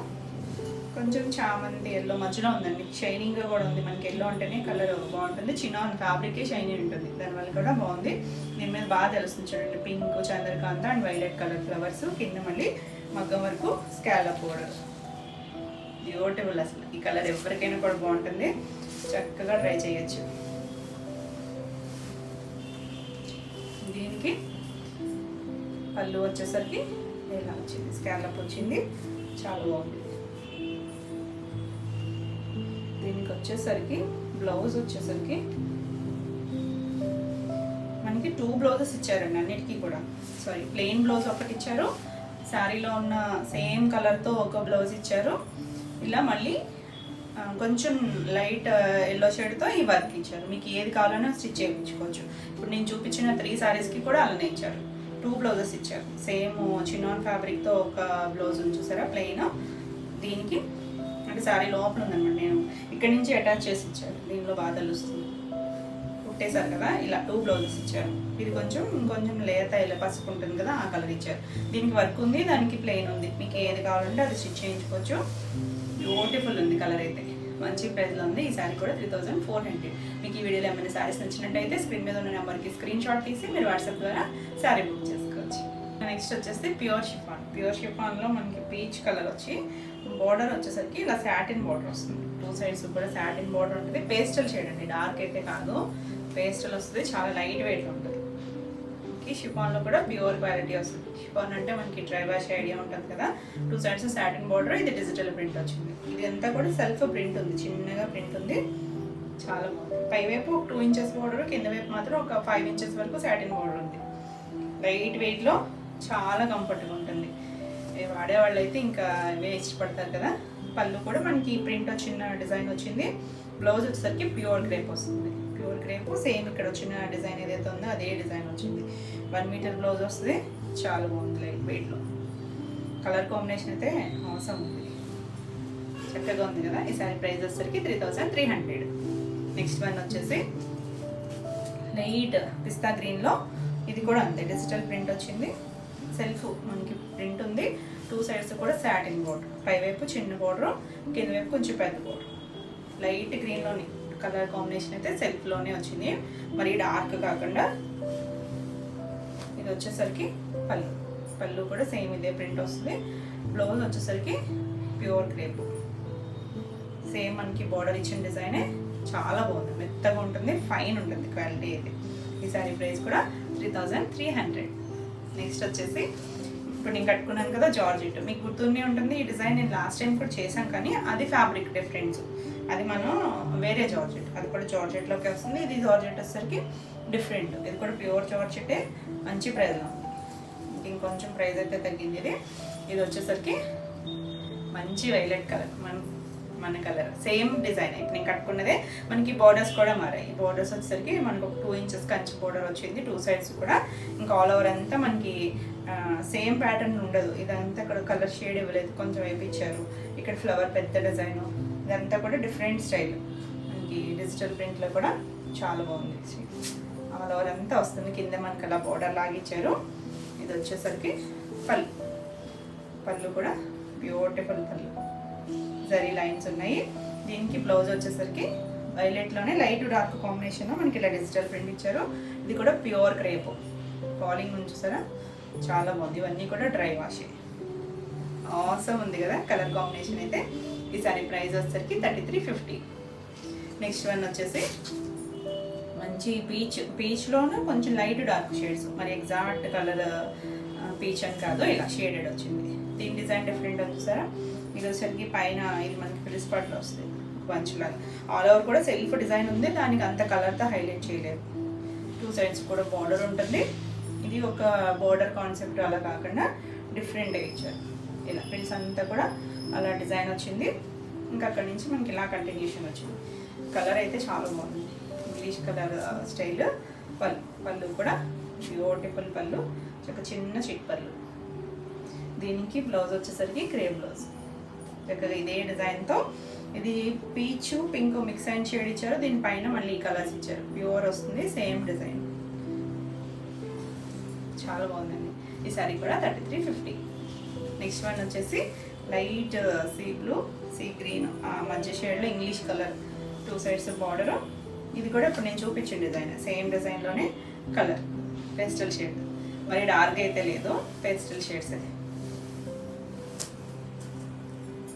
కొంచెం చామంతి ఎల్లో మధ్యలో ఉందండి. షైనింగ్గా కూడా ఉంది. మనకి ఎల్లో అంటేనే కలర్ బాగుంటుంది. చిన్న ఫ్యాబ్రికే షైనింగ్ ఉంటుంది, దానివల్ల కూడా బాగుంది. దీని మీద బాగా తెలుస్తుంది చూడండి. Pink, Chandrakanta and violet colour flowers. కింద మళ్ళీ మగ్గం వరకు స్కాలప్ బోర్డర్. బ్యూటిఫుల్ అసలు. ఈ కలర్ ఎవరికైనా కూడా బాగుంటుంది, చక్కగా ట్రై చేయొచ్చు. దీనికి పళ్ళు వచ్చేసరికి ఇలా వచ్చింది, స్కాలప్ వచ్చింది, చాలా బాగుంది. దీనికి వచ్చేసరికి బ్లౌజ్ వచ్చేసరికి మనకి 2 బ్లౌజెస్ ఇచ్చారండి అన్నిటికీ కూడా. సారీ, ప్లెయిన్ బ్లౌజ్ ఒకటి ఇచ్చారు. శారీలో ఉన్న సేమ్ కలర్తో ఒక బ్లౌజ్ ఇచ్చారు. ఇలా మళ్ళీ కొంచెం లైట్ ఎల్లో షేడ్తో ఈ వర్క్ ఇచ్చారు. మీకు ఏది కావాలన్నా స్టిచ్ చేయించుకోవచ్చు. ఇప్పుడు నేను చూపించిన 3 శారీస్కి కూడా అలానే ఇచ్చారు. 2 బ్లౌజెస్ ఇచ్చారు. సేమ్ చినాన్ ఫ్యాబ్రిక్తో ఒక బ్లౌజ్ ఉంది చూసారా, ప్లెయిన్. దీనికి అంటే శారీ లోపల ఉందన్నమాట. నేను ఇక్కడి నుంచి అటాచ్ చేసి ఇచ్చారు. దీనిలో బాగా తెలుస్తుంది. కుట్టేశారు కదా, ఇలా 2 బ్లౌజెస్ ఇచ్చారు. ఇది ఇంకొంచెం లేత ఇలా పసుపు ఉంటుంది కదా ఆ కలర్ ఇచ్చారు. దీనికి వర్క్ ఉంది, దానికి ప్లెయిన్ ఉంది. మీకు ఏది కావాలంటే అది స్టిచ్ చేయించుకోవచ్చు. బ్యూటిఫుల్ ఉంది కలర్ అయితే, మంచి ప్రైస్లో ఉంది. ఈ శారీ కూడా 3400. మీకు ఈ వీడియోలో ఏమైనా శారీస్ నచ్చినట్టయితే స్క్రీన్ మీద ఉన్న నెంబర్కి స్క్రీన్ షాట్ తీసి మీరు వాట్సాప్ ద్వారా శారీ బుక్ చేసుకోవచ్చు. నెక్స్ట్ వచ్చేసి ప్యూర్ షిఫాన్. ప్యూర్ షిఫాన్లో మనకి పీచ్ కలర్ వచ్చి బోర్డర్ వచ్చేసరికి ఇలా సాటిన్ బోర్డర్ వస్తుంది. 2 సైడ్స్ కూడా సాటిన్ బోర్డర్ ఉంటుంది. పేస్టల్ షేడ్ అండి, డార్క్ అయితే కాదు, పేస్టల్ వస్తుంది. చాలా లైట్ వెయిట్ ఉంటుంది. ఈ షిఫాన్లో కూడా ప్యూర్ క్వాలిటీ వస్తుంది. షిఫాన్ అంటే మనకి డ్రై వాష్ ఐడియా ఉంటుంది కదా. 2 సైడ్స్ సాటిన్ బోర్డర్, ఇది డిజిటల్ ప్రింట్ వచ్చింది. ఇది అంతా కూడా సెల్ఫ్ ప్రింట్ ఉంది, చిన్నగా ప్రింట్ ఉంది, చాలా బాగుంది. పైవైపు 2 ఇంచెస్ బోర్డర్, కింద వైపు మాత్రం ఒక 5 ఇంచెస్ వరకు సాటిన్ బోర్డర్ ఉంది. లైట్ వెయిట్లో చాలా కంఫర్ట్గా ఉంటుంది. ఇవి వాడేవాళ్ళు అయితే ఇంకా ఇవే ఇష్టపడతారు కదా. పళ్ళు కూడా మనకి ప్రింట్ వచ్చిన డిజైన్ వచ్చింది. బ్లౌజ్ వచ్చేసరికి ప్యూర్ క్రేప్ వస్తుంది. ప్యూర్ క్రేప్ సేమ్ ఇక్కడ వచ్చిన డిజైన్ ఏదైతే ఉందో అదే డిజైన్ వచ్చింది. 1 మీటర్ బ్లౌజ్ వస్తుంది. చాలా బాగుంది లైట్ వెయిట్లో. కలర్ కాంబినేషన్ అయితే అవసరం ఉంది, చక్కగా ఉంది కదా. ఈ సారీ ప్రైస్ వచ్చేసరికి 3300. నెక్స్ట్ వన్ వచ్చేసి లైట్ పిస్తా గ్రీన్లో, ఇది కూడా అంతే డిజిటల్ ప్రింట్ వచ్చింది. సెల్ఫ్ మనకి ప్రింట్ ఉంది. 2 సైడ్స్ కూడా సాటిన్ బోర్డర్, పైవైపు చిన్న బోర్డర్, కింద వైపు కొంచెం పెద్ద బోర్డర్. లైట్ గ్రీన్లోని కలర్ కాంబినేషన్ అయితే సెల్ఫ్లోనే వచ్చింది, మరి డార్క్ కాకుండా. ఇది వచ్చేసరికి పళ్ళు, పళ్ళు కూడా సేమ్ ఇదే ప్రింట్ వస్తుంది. బ్లౌజ్ వచ్చేసరికి ప్యూర్ క్రేప్, సేమ్ మనకి బార్డర్ ఇచ్చిన డిజైనే. చాలా బాగుంది, మెత్తగా ఉంటుంది, ఫైన్ ఉంటుంది క్వాలిటీ అయితే. ఈ సారీ ప్రైస్ కూడా 3300. నెక్స్ట్ వచ్చేసి ఇప్పుడు నేను కట్టుకున్నాను కదా జార్జెట్, మీకు గుర్తుండే ఉంటుంది. ఈ డిజైన్ నేను లాస్ట్ టైం కూడా చేశాను, కానీ అది ఫ్యాబ్రిక్ డిఫరెన్స్, అది మనం వేరే జార్జెట్, అది కూడా జార్జెట్లోకి వస్తుంది. ఇది జార్జెట్ వచ్చేసరికి డిఫరెంట్, ఇది కూడా ప్యూర్ జార్జెటే. మంచి ప్రైస్లో ఉంది, ఇంకొంచెం ప్రైస్ అయితే తగ్గింది. ఇది వచ్చేసరికి మంచి వైలెట్ కలర్, మన కలర్ సేమ్ డిజైన్. ఇప్పుడు నేను కట్టుకున్నదే. మనకి బార్డర్స్ కూడా మారాయి. బార్డర్స్ వచ్చేసరికి మనకు ఒక 2 ఇంచెస్ కంచి బార్డర్ వచ్చింది 2 సైడ్స్ కూడా. ఇంకా ఆల్ ఓవర్ అంతా మనకి సేమ్ ప్యాటర్న్ ఉండదు. ఇదంతా ఇక్కడ కలర్ షేడ్ ఇవ్వలేదు, కొంచెం వేపించారు. ఇక్కడ ఫ్లవర్ పెద్ద డిజైన్, ఇదంతా కూడా డిఫరెంట్ స్టైల్. మనకి డిజిటల్ ప్రింట్లో కూడా చాలా బాగుంది. ఆల్ ఓవర్ అంతా వస్తుంది. కింద మనకి అలా బార్డర్ లాగిచ్చారు. ఇది వచ్చేసరికి పళ్ళు, పళ్ళు కూడా బ్యూటిఫుల్ పళ్ళు, జరీ లైన్స్ ఉన్నాయి. దీనికి బ్లౌజ్ వచ్చేసరికి వైలెట్లోనే లైట్ డార్క్ కాంబినేషన్ మనకి ఇలా డిజిటల్ ప్రింట్ ఇచ్చారు. ఇది కూడా ప్యూర్ క్రేప్, ఫాలింగ్ నుంచి చూసారా, చాలా బాగుంది. ఇవన్నీ కూడా డ్రై వాషే. ఆసమ్ ఉంది కదా కలర్ కాంబినేషన్ అయితే. ఈ సారీ ప్రైస్ వచ్చేసరికి 3350. నెక్స్ట్ వన్ వచ్చేసి మంచి పీచ్లోనూ కొంచెం లైట్ డార్క్ షేడ్స్, మరి ఎగ్జాక్ట్ కలర్ పీచ్ అని కాదు, ఇలా షేడెడ్ వచ్చింది. దీని డిజైన్ డిఫరెంట్ వచ్చేసారా. ఇది వచ్చేసరికి పైన ఇది మనకి ఫ్రిల్స్ పార్ట్లో వస్తుంది బంచ్లాగా. ఆల్ ఓవర్ కూడా సెల్ఫ్ డిజైన్ ఉంది, దానికి అంత కలర్తో హైలైట్ చేయలేదు. 2 సైడ్స్ కూడా బార్డర్ ఉంటుంది. ఇది ఒక బార్డర్ కాన్సెప్ట్ అలా కాకుండా డిఫరెంట్గా ఇచ్చారు. ఇలా ఫ్రిల్స్ అంతా కూడా అలా డిజైన్ వచ్చింది. ఇంకా అక్కడి నుంచి మనకి ఇలా కంటిన్యూషన్ వచ్చింది. కలర్ అయితే చాలా బాగుంది, ఇంగ్లీష్ కలర్ స్టైల్. పళ్ళు కూడా బ్యూటిఫుల్ పళ్ళు, ఒక చిన్న చిట్ పళ్ళు. దీనికి బ్లౌజ్ వచ్చేసరికి క్రేప్ బ్లౌజ్, చక్కగా ఇదే డిజైన్తో. ఇది peach pink mix and shade ఇచ్చారు. దీనిపైన మళ్ళీ ఈ కలర్స్ ఇచ్చారు. ప్యూర్ వస్తుంది, సేమ్ డిజైన్. చాలా బాగుందండి. ఈ సారీ కూడా 3350. నెక్స్ట్ వన్ వచ్చేసి light sea blue, sea green, మధ్య షేడ్లో ఇంగ్లీష్ కలర్, 2 సైడ్స్ బార్డర్. ఇది కూడా ఇప్పుడు నేను చూపించిన డిజైన్, సేమ్ డిజైన్లోనే కలర్ పేస్టల్ షేడ్, మరి డార్క్ అయితే లేదు, పేస్టల్ షేడ్స్ అది.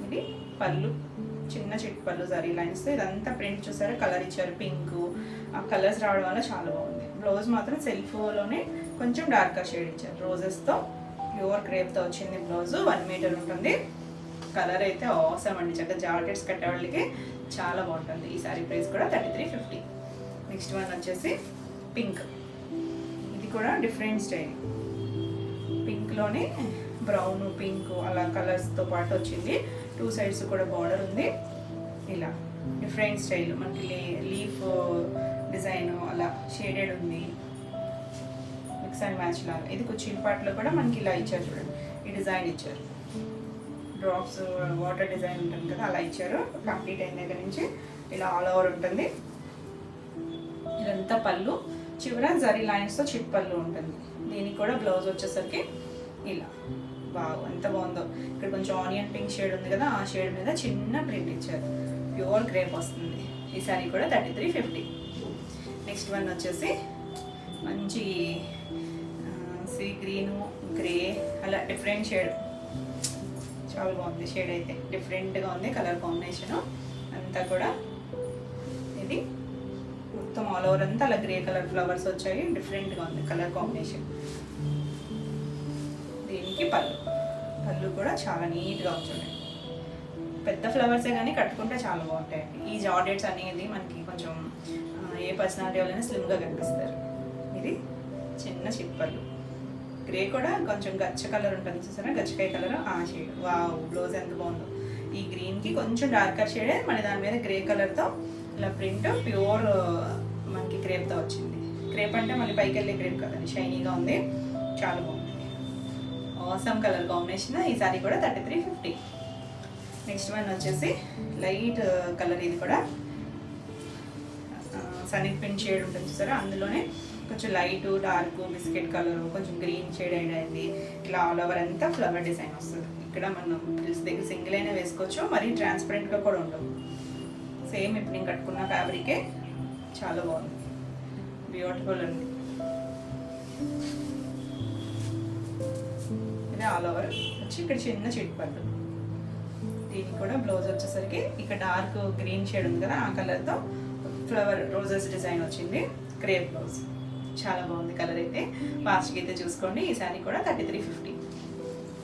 ఇది పళ్ళు, చిన్న చిట్ పళ్ళు జరీ లైన్స్. ఇదంతా ప్రింట్ చూసారా, కలర్ ఇచ్చారు పింక్. ఆ కలర్స్ రావడం వల్ల చాలా బాగుంది. బ్లౌజ్ మాత్రం సెల్ఫ్లోనే కొంచెం డార్క్ షేడ్ ఇచ్చారు. రోజెస్తో ప్యూర్ క్రేప్తో వచ్చింది బ్లౌజ్. 1 మీటర్ ఉంటుంది. కలర్ అయితే అవసరం అండి, చక్కగా జాకెట్స్ కట్టే వాళ్ళకి చాలా బాగుంటుంది. ఈ సారీ ప్రైస్ కూడా 3350. నెక్స్ట్ వన్ వచ్చేసి పింక్, ఇది కూడా డిఫరెంట్ స్టైల్. పింక్లోనే బ్రౌన్ పింక్ అలా కలర్స్తో పాటు వచ్చింది. 2 సైడ్స్ కూడా బార్డర్ ఉంది. ఇలా డిఫరెంట్ స్టైల్ మనకి లీఫ్ డిజైన్ అలా షేడెడ్ ఉంది, మిక్స్ అండ్ మ్యాచ్ లాగా. ఇది కుచ్చిల్ పార్ట్లో కూడా మనకి ఇలా ఇచ్చారు చూడండి, ఈ డిజైన్ ఇచ్చారు. డ్రాప్స్ వాటర్ డిజైన్ ఉంటుంది కదా, అలా ఇచ్చారు. కంప్లీట్ అయిన దగ్గర నుంచి ఇలా ఆల్ ఓవర్ ఉంటుంది. ఇదంతా పళ్ళు, చివర జరీ లైన్స్తో చిట్ పళ్ళు ఉంటుంది. దీనికి కూడా బ్లౌజ్ వచ్చేసరికి ఇలా బాగా ఎంత బాగుందో. ఇక్కడ కొంచెం ఆనియన్ పింక్ షేడ్ ఉంది కదా, ఆ షేడ్ మీద చిన్న ప్రింట్ ఇచ్చారు. ప్యూర్ క్రేప్ వస్తుంది. ఈ సారీ కూడా 3350. నెక్స్ట్ వన్ వచ్చేసి మంచి సీ గ్రీను, గ్రే అలా డిఫరెంట్ షేడ్, చాలా బాగుంది. షేడ్ అయితే డిఫరెంట్గా ఉంది. కలర్ కాంబినేషను అంతా కూడా ఇది మొత్తం ఆల్ ఓవర్ అంతా అలా గ్రే కలర్ ఫ్లవర్స్ వచ్చాయి. డిఫరెంట్గా ఉంది కలర్ కాంబినేషన్. దీనికి పళ్ళు కూడా చాలా నీట్గా ఉంచుంటాయి. పెద్ద ఫ్లవర్సే కానీ కట్టుకుంటే చాలా బాగుంటాయండి. ఈ జార్జెట్స్ అనేది మనకి కొంచెం ఏ పర్సనాలిటీ వాళ్ళైనా స్లిమ్గా కనిపిస్తారు. ఇది చిన్న చిప్పళ్ళు, గ్రే కూడా కొంచెం గచ్చ కలర్ ఉంటుంది చూసారా, గచ్చకాయ కలర్ ఆ షేడ్. వావ్, బ్లౌజ్ ఎంత బాగుందో. ఈ గ్రీన్కి కొంచెం డార్కర్ షేడే మన దాని మీద గ్రే కలర్తో ఇలా ప్రింట్ ప్యూర్ మనకి క్రేప్తో వచ్చింది. క్రేప్ అంటే మళ్ళీ పైకి వెళ్ళే క్రేప్ కదండి, షైనీగా ఉంది, చాలా బాగుంది. Awesome colour combination. ఈ సారీ కూడా 3350. నెక్స్ట్ వన్ వచ్చేసి లైట్ కలర్, ఇది కూడా సనీ పింక్ షేడ్ ఉంటుంది చూసారా, అందులోనే కొంచెం లైట్ డార్క్ బిస్కెట్ కలర్, కొంచెం గ్రీన్ షేడ్ అయింది. ఇలా ఆల్ ఓవర్ అంతా ఫ్లవర్ డిజైన్ వస్తుంది. ఇక్కడ మనం డ్రెస్ దగ్గర సింగిల్ అయినా వేసుకోవచ్చు, మరీ ట్రాన్స్పరెంట్గా కూడా ఉండవు. సేమ్ ఇప్పుడు నేను కట్టుకున్న ఫ్యాబ్రికే, చాలా బాగుంది, బ్యూటిఫుల్ ఉంది. ఇది ఆల్ ఓవర్ వచ్చి ఇక్కడ చిన్న చిట్ పట్టు. దీనికి కూడా బ్లౌజ్ వచ్చేసరికి ఇక్కడ డార్క్ గ్రీన్ షేడ్ ఉంది కదా, ఆ కలర్తో ఫ్లవర్ రోజెస్ డిజైన్ వచ్చింది. క్రేప్ బ్లౌజ్ చాలా బాగుంది. కలర్ అయితే ఫాస్ట్గా అయితే చూసుకోండి. ఈ శారీ కూడా 3350.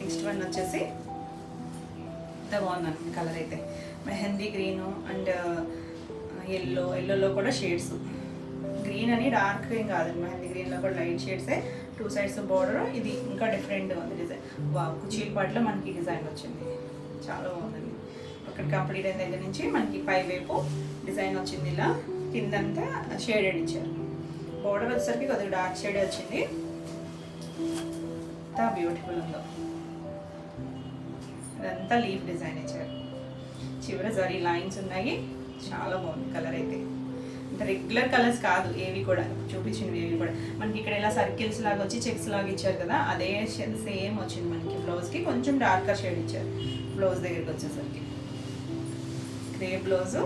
నెక్స్ట్ వన్ వచ్చేసి ఇంత బాగుందండి కలర్ అయితే, మెహందీ గ్రీను అండ్ ఎల్లోలో కూడా షేడ్స్. గ్రీన్ అని డార్క్ ఏం కాదండి, మెహందీ గ్రీన్లో కూడా లైట్ షేడ్సే, 2 సైడ్స్ బోర్డర్. ఇది ఇంకా డిఫరెంట్గా ఉంది డిజైన్. కుచీల పాటలో మనకి డిజైన్ వచ్చింది, చాలా బాగుందండి. ఇక్కడ కంప్లీట్ అయిన దగ్గర నుంచి మనకి పై వైపు డిజైన్ వచ్చింది, ఇలా కిందంతా షేడెడ్ ఇచ్చారు. బోర్డర్ వచ్చేసరికి కొద్దిగా డార్క్ షేడ్ వచ్చింది, ఎంత బ్యూటిఫుల్ ఉందో. ఇదంతా లీఫ్ డిజైన్ ఇచ్చారు, చివర జరీ లైన్స్ ఉన్నాయి, చాలా బాగుంది కలర్ అయితే. అంటే రెగ్యులర్ కలర్స్ కాదు ఏవి కూడా, చూపించినవి ఏవి కూడా మనకి ఇక్కడ ఇలా సర్కిల్స్ లాగా వచ్చి చెక్స్ లాగా ఇచ్చారు కదా, అదే సేమ్ వచ్చింది మనకి. బ్లౌజ్కి కొంచెం డార్కర్ షేడ్ ఇచ్చారు బ్లౌజ్ దగ్గరికి వచ్చేసరికి. Grey blouse,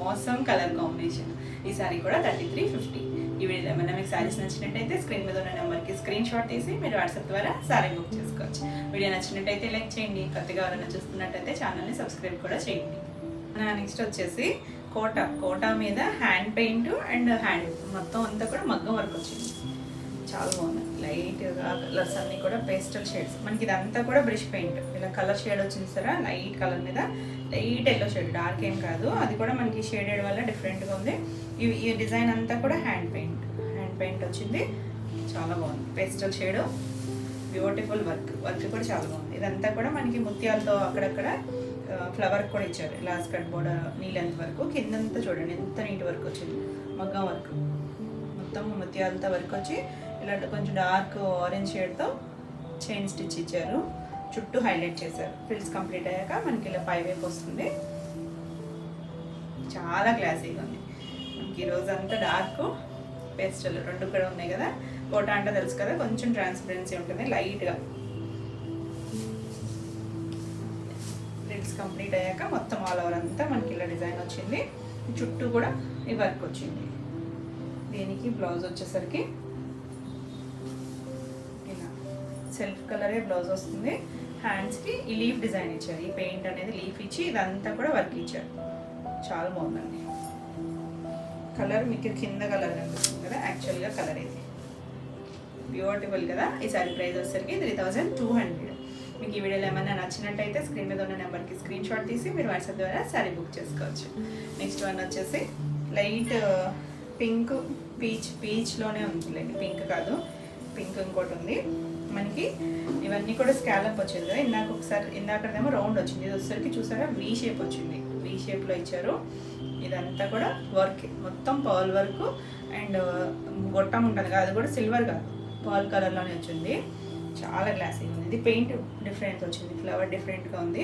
awesome colour combination. ఈ సారీ కూడా 3350. ఈ వీడియోలో ఏమైనా మీకు సారీస్ నచ్చినట్టయితే స్క్రీన్ మీద ఉన్న నెంబర్కి స్క్రీన్ షాట్ తీసి మీరు వాట్సాప్ ద్వారా సారీ బుక్ చేసుకోవచ్చు. వీడియో నచ్చినట్టయితే లైక్ చేయండి, కొత్తగా ఎవరైనా చూస్తున్నట్టయితే ఛానల్ని సబ్స్క్రైబ్ కూడా చేయండి. నెక్స్ట్ వచ్చేసి కోటా మీద హ్యాండ్ పెయింట్ అండ్ హ్యాండ్ మొత్తం అంతా కూడా మగ్గం వర్క్ వచ్చింది, చాలా బాగుంది. లైట్గా కలర్స్ అన్నీ కూడా పేస్టల్ షేడ్స్. మనకి ఇదంతా కూడా బ్రష్ పెయింట్, ఇలా కలర్ షేడ్ వచ్చింది సరే, లైట్ కలర్ మీద లైట్ ఎల్లో షేడ్, డార్క్ ఏం కాదు, అది కూడా మనకి షేడెడ్ వల్ల డిఫరెంట్గా ఉంది. ఈ డిజైన్ అంతా కూడా హ్యాండ్ పెయింట్ వచ్చింది, చాలా బాగుంది. పేస్టల్ షేడ్, బ్యూటిఫుల్ వర్క్ కూడా చాలా బాగుంది. ఇదంతా కూడా మనకి ముత్యాలతో అక్కడక్కడ ఫ్లవర్ కూడా ఇచ్చారు, ఇలా స్కర్ట్ బోర్డర్ నీ లెంత్ వరకు. కిందంతా చూడండి ఎంత నీట్ వర్క్ వచ్చింది, మగ్గం వర్క్ మొత్తం ముత్యాలతో వర్క్ వచ్చి ఇలా కొంచెం డార్క్ ఆరెంజ్ షేడ్తో చైన్ స్టిచ్ ఇచ్చారు, చుట్టూ హైలైట్ చేశారు. ఫ్రిల్స్ కంప్లీట్ అయ్యాక మనకి ఇలా పై వైపు వస్తుంది, చాలా క్లాసీగా ఉంది. మనకి ఈరోజు అంతా డార్క్ పేస్టల్ రెండు కూడా ఉన్నాయి కదా, కోటా అంటే తెలుసు కదా, కొంచెం ట్రాన్స్పరెన్సీ ఉంటుంది లైట్గా. ఫ్రిల్స్ కంప్లీట్ అయ్యాక మొత్తం ఆల్ ఓవర్ అంతా మనకి ఇలా డిజైన్ వచ్చింది, చుట్టూ కూడా ఈ వర్క్ వచ్చింది. దీనికి బ్లౌజ్ వచ్చేసరికి ఇలా సెల్ఫ్ కలరే బ్లౌజ్ వస్తుంది. హ్యాండ్స్కి ఈ లీఫ్ డిజైన్ ఇచ్చారు, ఈ పెయింట్ అనేది లీఫ్ ఇచ్చి ఇదంతా కూడా వర్క్ ఇచ్చారు, చాలా బాగుందండి. కలర్ మీకు కింద కలర్ కనిపిస్తుంది కదా, యాక్చువల్గా కలర్ ఇది బ్యూటిఫుల్ కదా. ఈ సారీ ప్రైస్ వచ్చేసరికి 3200. మీకు ఈ వీడియోలో ఏమైనా నచ్చినట్టయితే స్క్రీన్ మీద ఉన్న నెంబర్కి స్క్రీన్ షాట్ తీసి మీరు వాట్సాప్ ద్వారా సారీ బుక్ చేసుకోవచ్చు. నెక్స్ట్ వన్ వచ్చేసి లైట్ పింక్ పీచ్లోనే ఉంది, పింక్ కాదు, పింక్ ఇంకోటి ఉంది మనకి. ఇవన్నీ కూడా స్కాలప్ వచ్చింది కదా, ఇందాకదేమో రౌండ్ వచ్చింది, ఇది వచ్చేసరికి చూసారా వీ షేప్ వచ్చింది, వీ షేప్లో ఇచ్చారు. ఇదంతా కూడా వర్క్, మొత్తం పర్ల్ వర్క్ అండ్ గొట్టం ఉంటుంది కదా, అది కూడా సిల్వర్ కాదు, పర్ల్ కలర్లోనే వచ్చింది, చాలా క్లాసీగా ఉంది. ఇది పెయింట్ డిఫరెంట్ వచ్చింది, ఫ్లవర్ డిఫరెంట్గా ఉంది.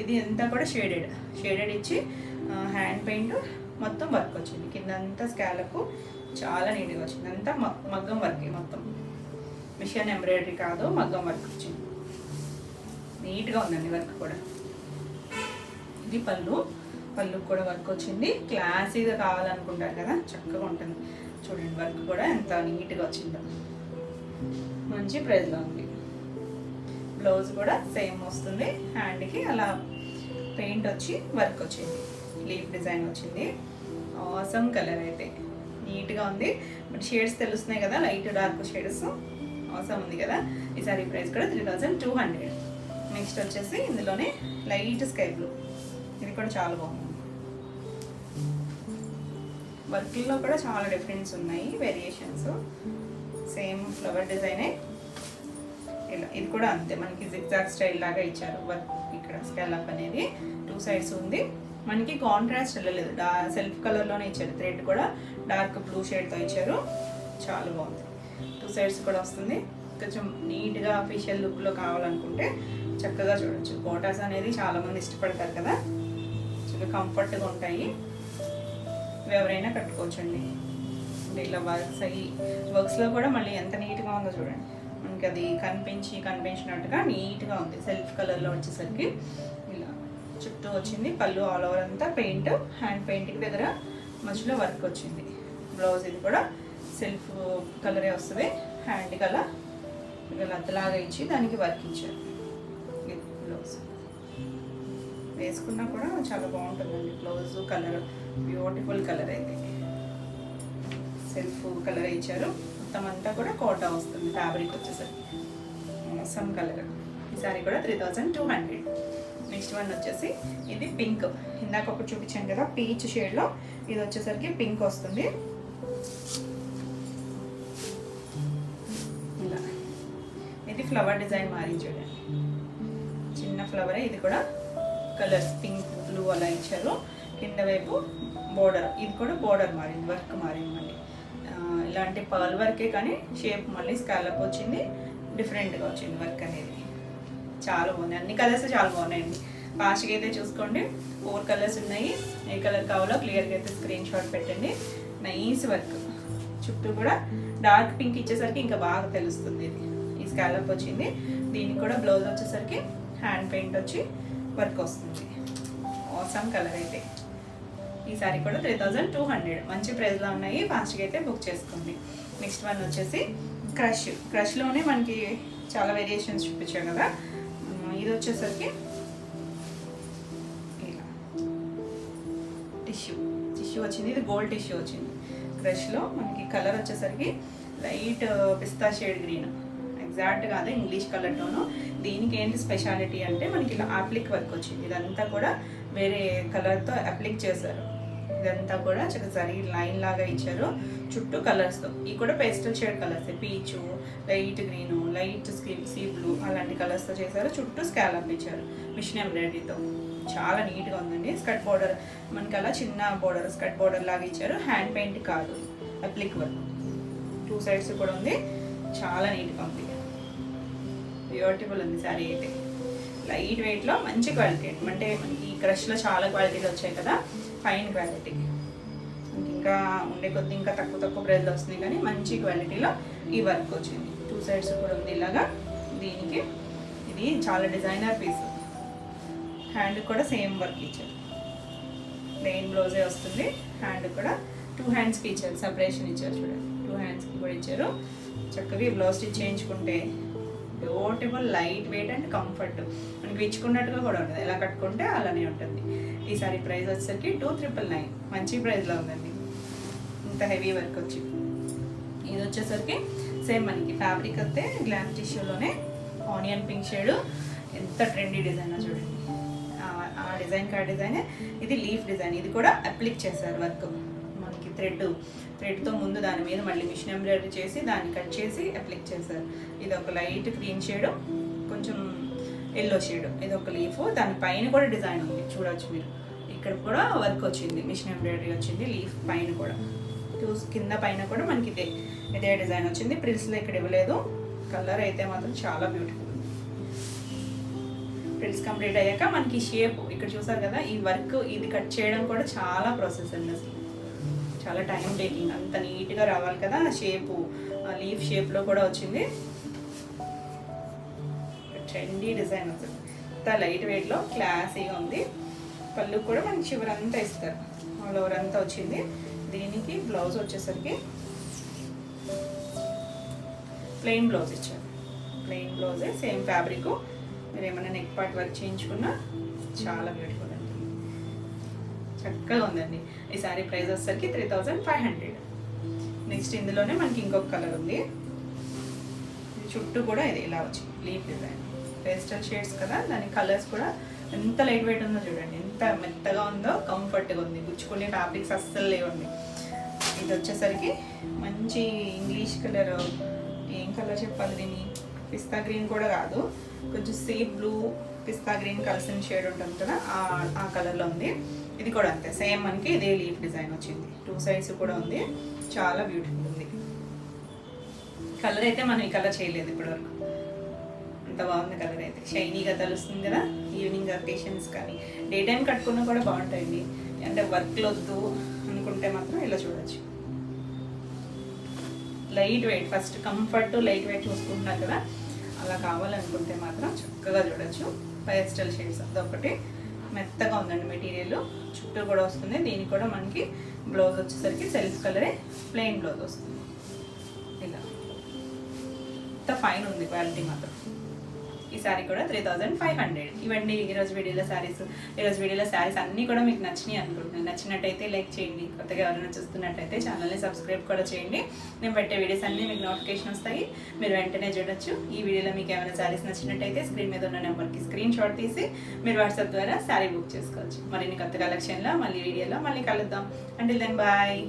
ఇది అంతా కూడా షేడెడ్ ఇచ్చి హ్యాండ్ పెయింట్ మొత్తం వర్క్ వచ్చింది, కింద అంతా స్కాలప్ చాలా నీట్గా వచ్చింది. అంతా మగ్గం వర్క్, మొత్తం మిషన్ ఎంబ్రాయిడరీ కాదు, మగ్గం వర్క్ వచ్చింది, నీట్గా ఉందండి వర్క్ కూడా. ఇది పళ్ళు కూడా వర్క్ వచ్చింది, క్లాసీగా కావాలనుకుంటారు కదా, చక్కగా ఉంటుంది. చూడండి వర్క్ కూడా ఎంత నీట్గా వచ్చిందో, మంచి ప్రైస్లో ఉంది. బ్లౌజ్ కూడా సేమ్ వస్తుంది, హ్యాండ్కి అలా పెయింట్ వచ్చి వర్క్ వచ్చింది, లీఫ్ డిజైన్ వచ్చింది. ఆసమ్ కలర్ అయితే నీట్గా ఉంది, బట్ షేడ్స్ తెలుస్తున్నాయి కదా, లైట్ డార్క్ షేడ్స్, ఆసమ్ ఉంది కదా. ఈ సారీ ప్రైస్ కూడా 3200. నెక్స్ట్ వచ్చేసి ఇందులోనే లైట్ స్కై బ్లూ, ఇది కూడా చాలా బాగుంది. వర్క్లో కూడా చాలా డిఫరెన్స్ ఉన్నాయి, వేరియేషన్స్, సేమ్ ఫ్లవర్ డిజైనే ఇలా ఇది కూడా అంతే, మనకి జిగ్జాగ్ స్టైల్ లాగా ఇచ్చారు వర్క్. ఇక్కడ స్కాలప్ అనేది 2 సైడ్స్ ఉంది. మనకి కాంట్రాస్ట్ వెళ్ళలేదు, సెల్ఫ్ కలర్లోనే ఇచ్చారు. థ్రెడ్ కూడా డార్క్ బ్లూ షేడ్తో ఇచ్చారు, చాలా బాగుంది. 2 సైడ్స్ కూడా వస్తుంది. కొంచెం నీట్గా అఫీషియల్ లుక్లో కావాలనుకుంటే చక్కగా చూడొచ్చు. కోటాస్ అనేది చాలామంది ఇష్టపడతారు కదా, చాలా కంఫర్ట్గా ఉంటాయి, ఎవరైనా కట్టుకోవచ్చండి. ఇలా వర్క్స్లో కూడా మళ్ళీ ఎంత నీట్గా ఉందో చూడండి. మనకి అది కనిపించినట్టుగా నీట్గా ఉంది. సెల్ఫ్ కలర్లో వచ్చేసరికి ఇలా చుట్టూ వచ్చింది. పళ్ళు ఆల్ ఓవర్ అంతా పెయింట్, హ్యాండ్ పెయింటింగ్ దగ్గర మధ్యలో వర్క్ వచ్చింది. బ్లౌజ్ ఇది కూడా సెల్ఫ్ కలరే వస్తుంది. హ్యాండ్ కలర్ ఇలా అద్దలాగా ఇచ్చి దానికి వర్క్ ఇచ్చారు. బ్లౌజ్ వేసుకున్నా కూడా చాలా బాగుంటుందండి. బ్లౌజ్ కలర్ బ్యూటిఫుల్ కలర్ అయితే సెల్ఫ్ కలర్ ఇచ్చారు. మొత్తం అంతా కూడా కోటా వస్తుంది. ఫ్యాబ్రిక్ వచ్చేసరికి సమ్ కలర్. ఈ సారీ కూడా 3200. నెక్స్ట్ వన్ వచ్చేసి ఇది పింక్. ఇందాక ఒకటి చూపించాను కదా పీచ్ షేడ్లో, ఇది వచ్చేసరికి పింక్ వస్తుంది. ఇలా ఇది ఫ్లవర్ డిజైన్ మారింది చూడండి, చిన్న ఫ్లవరే. ఇది కూడా కలర్స్ పింక్ బ్లూ అలా ఇచ్చారు. కింద వైపు బోర్డర్, ఇది కూడా బోర్డర్ మారింది, వర్క్ మారింది. మళ్ళీ ఇలాంటి పర్ల్ వర్కే కానీ షేప్ మళ్ళీ స్కాలప్ వచ్చింది, డిఫరెంట్గా వచ్చింది వర్క్ అనేది. చాలా బాగుంది, అన్ని కలర్స్ చాలా బాగున్నాయండి. ఫాస్ట్గా అయితే చూసుకోండి. 4 కలర్స్ ఉన్నాయి. ఏ కలర్ కావాలో క్లియర్గా అయితే స్క్రీన్ షాట్ పెట్టండి. Nice work. చుట్టూ కూడా డార్క్ పింక్ ఇచ్చేసరికి ఇంకా బాగా తెలుస్తుంది. ఇది ఈ స్కాలప్ వచ్చింది. దీనికి కూడా బ్లౌజ్ వచ్చేసరికి హ్యాండ్ పెయింట్ వచ్చి వర్క్ వస్తుంది. ఆసమ్ కలర్ అయితే. ఈ సారీ కూడా 3200. మంచి ప్రైస్లో ఉన్నాయి. ఫాస్ట్గా అయితే బుక్ చేసుకోండి. నెక్స్ట్ వన్ వచ్చేసి క్రష్లోనే మనకి చాలా వేరియేషన్స్ చూపించాం కదా. ఇది వచ్చేసరికి ఇలా టిష్యూ వచ్చింది. ఇది గోల్డ్ టిష్యూ వచ్చింది. క్రష్లో మనకి కలర్ వచ్చేసరికి లైట్ పిస్తా షేడ్ గ్రీన్, ఎగ్జాక్ట్ కాదు ఇంగ్లీష్ కలర్ టోను. దీనికి ఏంటి స్పెషాలిటీ అంటే మనకి ఇలా అప్లిక్ వర్క్ వచ్చింది. ఇదంతా కూడా వేరే కలర్తో అప్లిక్ చేశారు. ఇదంతా కూడా చక్కగా లైన్ లాగా ఇచ్చారు చుట్టూ కలర్స్తో. ఇవి కూడా పేస్టల్ షేడ్ కలర్స్, పీచు, light green, light sea blue అలాంటి కలర్స్తో చేశారు. చుట్టూ స్కాలప్ ఇచ్చారు మిషన్ ఎంబ్రాయిడరీతో. చాలా నీట్గా ఉందండి. స్కర్ట్ బోర్డర్ మనకి అలా చిన్న బోర్డర్, స్కర్ట్ బోర్డర్ లాగా ఇచ్చారు. హ్యాండ్ పెయింట్ కాదు, అప్లిక్ వర్క్. 2 సైడ్స్ కూడా ఉంది. చాలా నీట్గా ఉంది, బ్యూటిఫుల్ ఉంది శారీ అయితే. లైట్ వెయిట్లో మంచి క్వాలిటీ. అంటే మనకి క్రష్లో చాలా క్వాలిటీలు వచ్చాయి కదా, ఫైన్ క్వాలిటీ. ఇంకా ఉండే కొద్ది ఇంకా తక్కువ ప్రైస్లో వస్తున్నాయి, కానీ మంచి క్వాలిటీలో ఈ వర్క్ వచ్చింది. 2 సైడ్స్ కూడా ఉంది ఇలాగా. దీనికి ఇది చాలా డిజైనర్ పీస్. హ్యాండ్ కూడా సేమ్ వర్క్ ఇచ్చారు. ప్లెయిన్ బ్లౌజే వస్తుంది. హ్యాండ్ కూడా 2 హ్యాండ్స్కి ఇచ్చారు, సపరేషన్ ఇచ్చారు చూడండి. 2 హ్యాండ్స్కి కూడా ఇచ్చారు. చక్కగా బ్లౌజ్ స్టిచ్ చేయించుకుంటే beautiful, light weight and comfort. మనకి ఇచ్చుకున్నట్టుగా కూడా ఉంటుంది, ఎలా కట్టుకుంటే అలానే ఉంటుంది. ఈ సారీ ప్రైస్ వచ్చేసరికి 2999. మంచి ప్రైస్లో ఉందండి, ఇంత హెవీ వర్క్ వచ్చి. ఇది వచ్చేసరికి సేమ్ మనకి ఫ్యాబ్రిక్ అయితే గ్లాస్ టిష్యూలోనే ఆనియన్ పింక్ షేడ్. ఎంత ట్రెండీ డిజైన్ చూడండి. ఆ డిజైన్కి ఆ డిజైనే. ఇది లీఫ్ డిజైన్. ఇది కూడా అప్లిక్ చేశారు వర్క్. మనకి థ్రెడ్తో ముందు దాని మీద మళ్ళీ మిషన్ ఎంబ్రాయిడరీ చేసి దాన్ని కట్ చేసి అప్లిక్ చేశారు. ఇది ఒక లైట్ గ్రీన్ షేడ్, కొంచెం ఎల్లో షేడ్. ఇది ఒక లీఫ్. దానిపైన కూడా డిజైన్ ఉంది చూడవచ్చు మీరు. ఇక్కడ కూడా వర్క్ వచ్చింది, మిషన్ ఎంబ్రాయిడరీ వచ్చింది. లీఫ్ పైన కూడా కింద పైన కూడా మనకి ఇదే డిజైన్ వచ్చింది. ప్రిల్స్లో ఇక్కడ ఇవ్వలేదు. కలర్ అయితే మాత్రం చాలా బ్యూటిఫుల్. ప్రిల్స్ కంప్లీట్ అయ్యాక మనకి షేప్ ఇక్కడ చూసారు కదా, ఈ వర్క్ ఇది కట్ చేయడం కూడా చాలా ప్రాసెస్ అండి. అసలు చాలా టైం టేకింగ్. అంత నీట్గా రావాలి కదా షేపు. లీఫ్ షేప్లో కూడా వచ్చింది. ట్రెండీ డిజైన్ అసలు. అంత లైట్ వెయిట్లో క్లాసీగా ఉంది. పళ్ళు కూడా మనకి చివరంతా ఇస్తారు, ఆల్ ఓవర్ అంతా వచ్చింది. దీనికి బ్లౌజ్ వచ్చేసరికి ప్లెయిన్ బ్లౌజ్ ఇచ్చారు. ప్లెయిన్ బ్లౌజే సేమ్ ఫ్యాబ్రిక్. మీరు ఏమైనా నెక్ పార్ట్ వర్క్ చేయించుకున్నా చాలా బ్యూటిఫుల్ అండి, చక్కగా ఉందండి. ఈ సారీ ప్రైస్ వచ్చేసరికి 3500. నెక్స్ట్ ఇందులోనే మనకి ఇంకొక కలర్ ఉంది. చుట్టూ కూడా ఇది ఇలా వచ్చింది లీఫ్ డిజైన్. పేస్టల్ షేడ్స్ కదా, దాని కలర్స్ కూడా ఎంత లైట్ వెయిట్ ఉందో చూడండి, ఎంత మెత్తగా ఉందో, కంఫర్ట్గా ఉంది. గుచ్చుకునే ఫ్యాబ్రిక్స్ అస్సలు లేవండి. ఇది వచ్చేసరికి మంచి ఇంగ్లీష్ కలర్. ఏం కలర్ చెప్పాలి దీన్ని, పిస్తా గ్రీన్ కూడా కాదు, కొంచెం సీ బ్లూ పిస్తా గ్రీన్ కలిసిన షేడ్ ఉంటుంది కదా, ఆ కలర్లో ఉంది. ఇది కూడా అంతే సేమ్, మనకి ఇదే లీఫ్ డిజైన్ వచ్చింది. 2 సైడ్స్ కూడా ఉంది, చాలా బ్యూటిఫుల్ ఉంది. కలర్ అయితే మనం ఈ కలర్ చేయలేదు ఇప్పటివరకు, అంత బాగుంది కలర్ అయితే. షైనీగా తెలుస్తుంది కదా, ఈవినింగ్ అకేషన్స్ కానీ డే టైం కట్టుకున్నా కూడా బాగుంటాయండి. అంటే వర్క్లు వద్దు అనుకుంటే మాత్రం ఇలా చూడొచ్చు. Light weight, first comfort light weight చూసుకుంటున్నారు కదా, అలా కావాలనుకుంటే మాత్రం చక్కగా చూడొచ్చు. పేస్టల్ షేడ్స్ అదొకటి మెత్తగా ఉందండి మెటీరియల్, చుట్టూ కూడా వస్తుంది. దీనికి కూడా మనకి బ్లౌజ్ వచ్చేసరికి సెల్ఫ్ కలరే ప్లెయిన్ బ్లౌజ్ వస్తుంది. ఇలా ఇంత ఫైన్ ఉంది క్వాలిటీ మాత్రం. ఈ శారీ కూడా 3500. ఇవన్నీ ఈరోజు వీడియోలో శారీస్. ఈరోజు వీడియోలో శారీస్ అన్నీ కూడా మీకు నచ్చినాయి అనుకుంటున్నాను. నచ్చినట్టయితే లైక్ చేయండి, కొత్తగా ఎవరైనా చూస్తున్నట్టయితే ఛానల్ని సబ్స్క్రైబ్ కూడా చేయండి. నేను పెట్టే వీడియోస్ అన్నీ మీకు నోటిఫికేషన్ వస్తాయి, మీరు వెంటనే చూడొచ్చు. ఈ వీడియోలో మీకు ఏమైనా శారీస్ నచ్చినట్టయితే స్క్రీన్ మీద ఉన్న నెంబర్కి స్క్రీన్ షాట్ తీసి మీరు వాట్సాప్ ద్వారా శారీ బుక్ చేసుకోవచ్చు. మరిన్ని కొత్త కలెక్షన్లో మళ్ళీ వీడియోలో మళ్ళీ కలుద్దాం. Until then bye.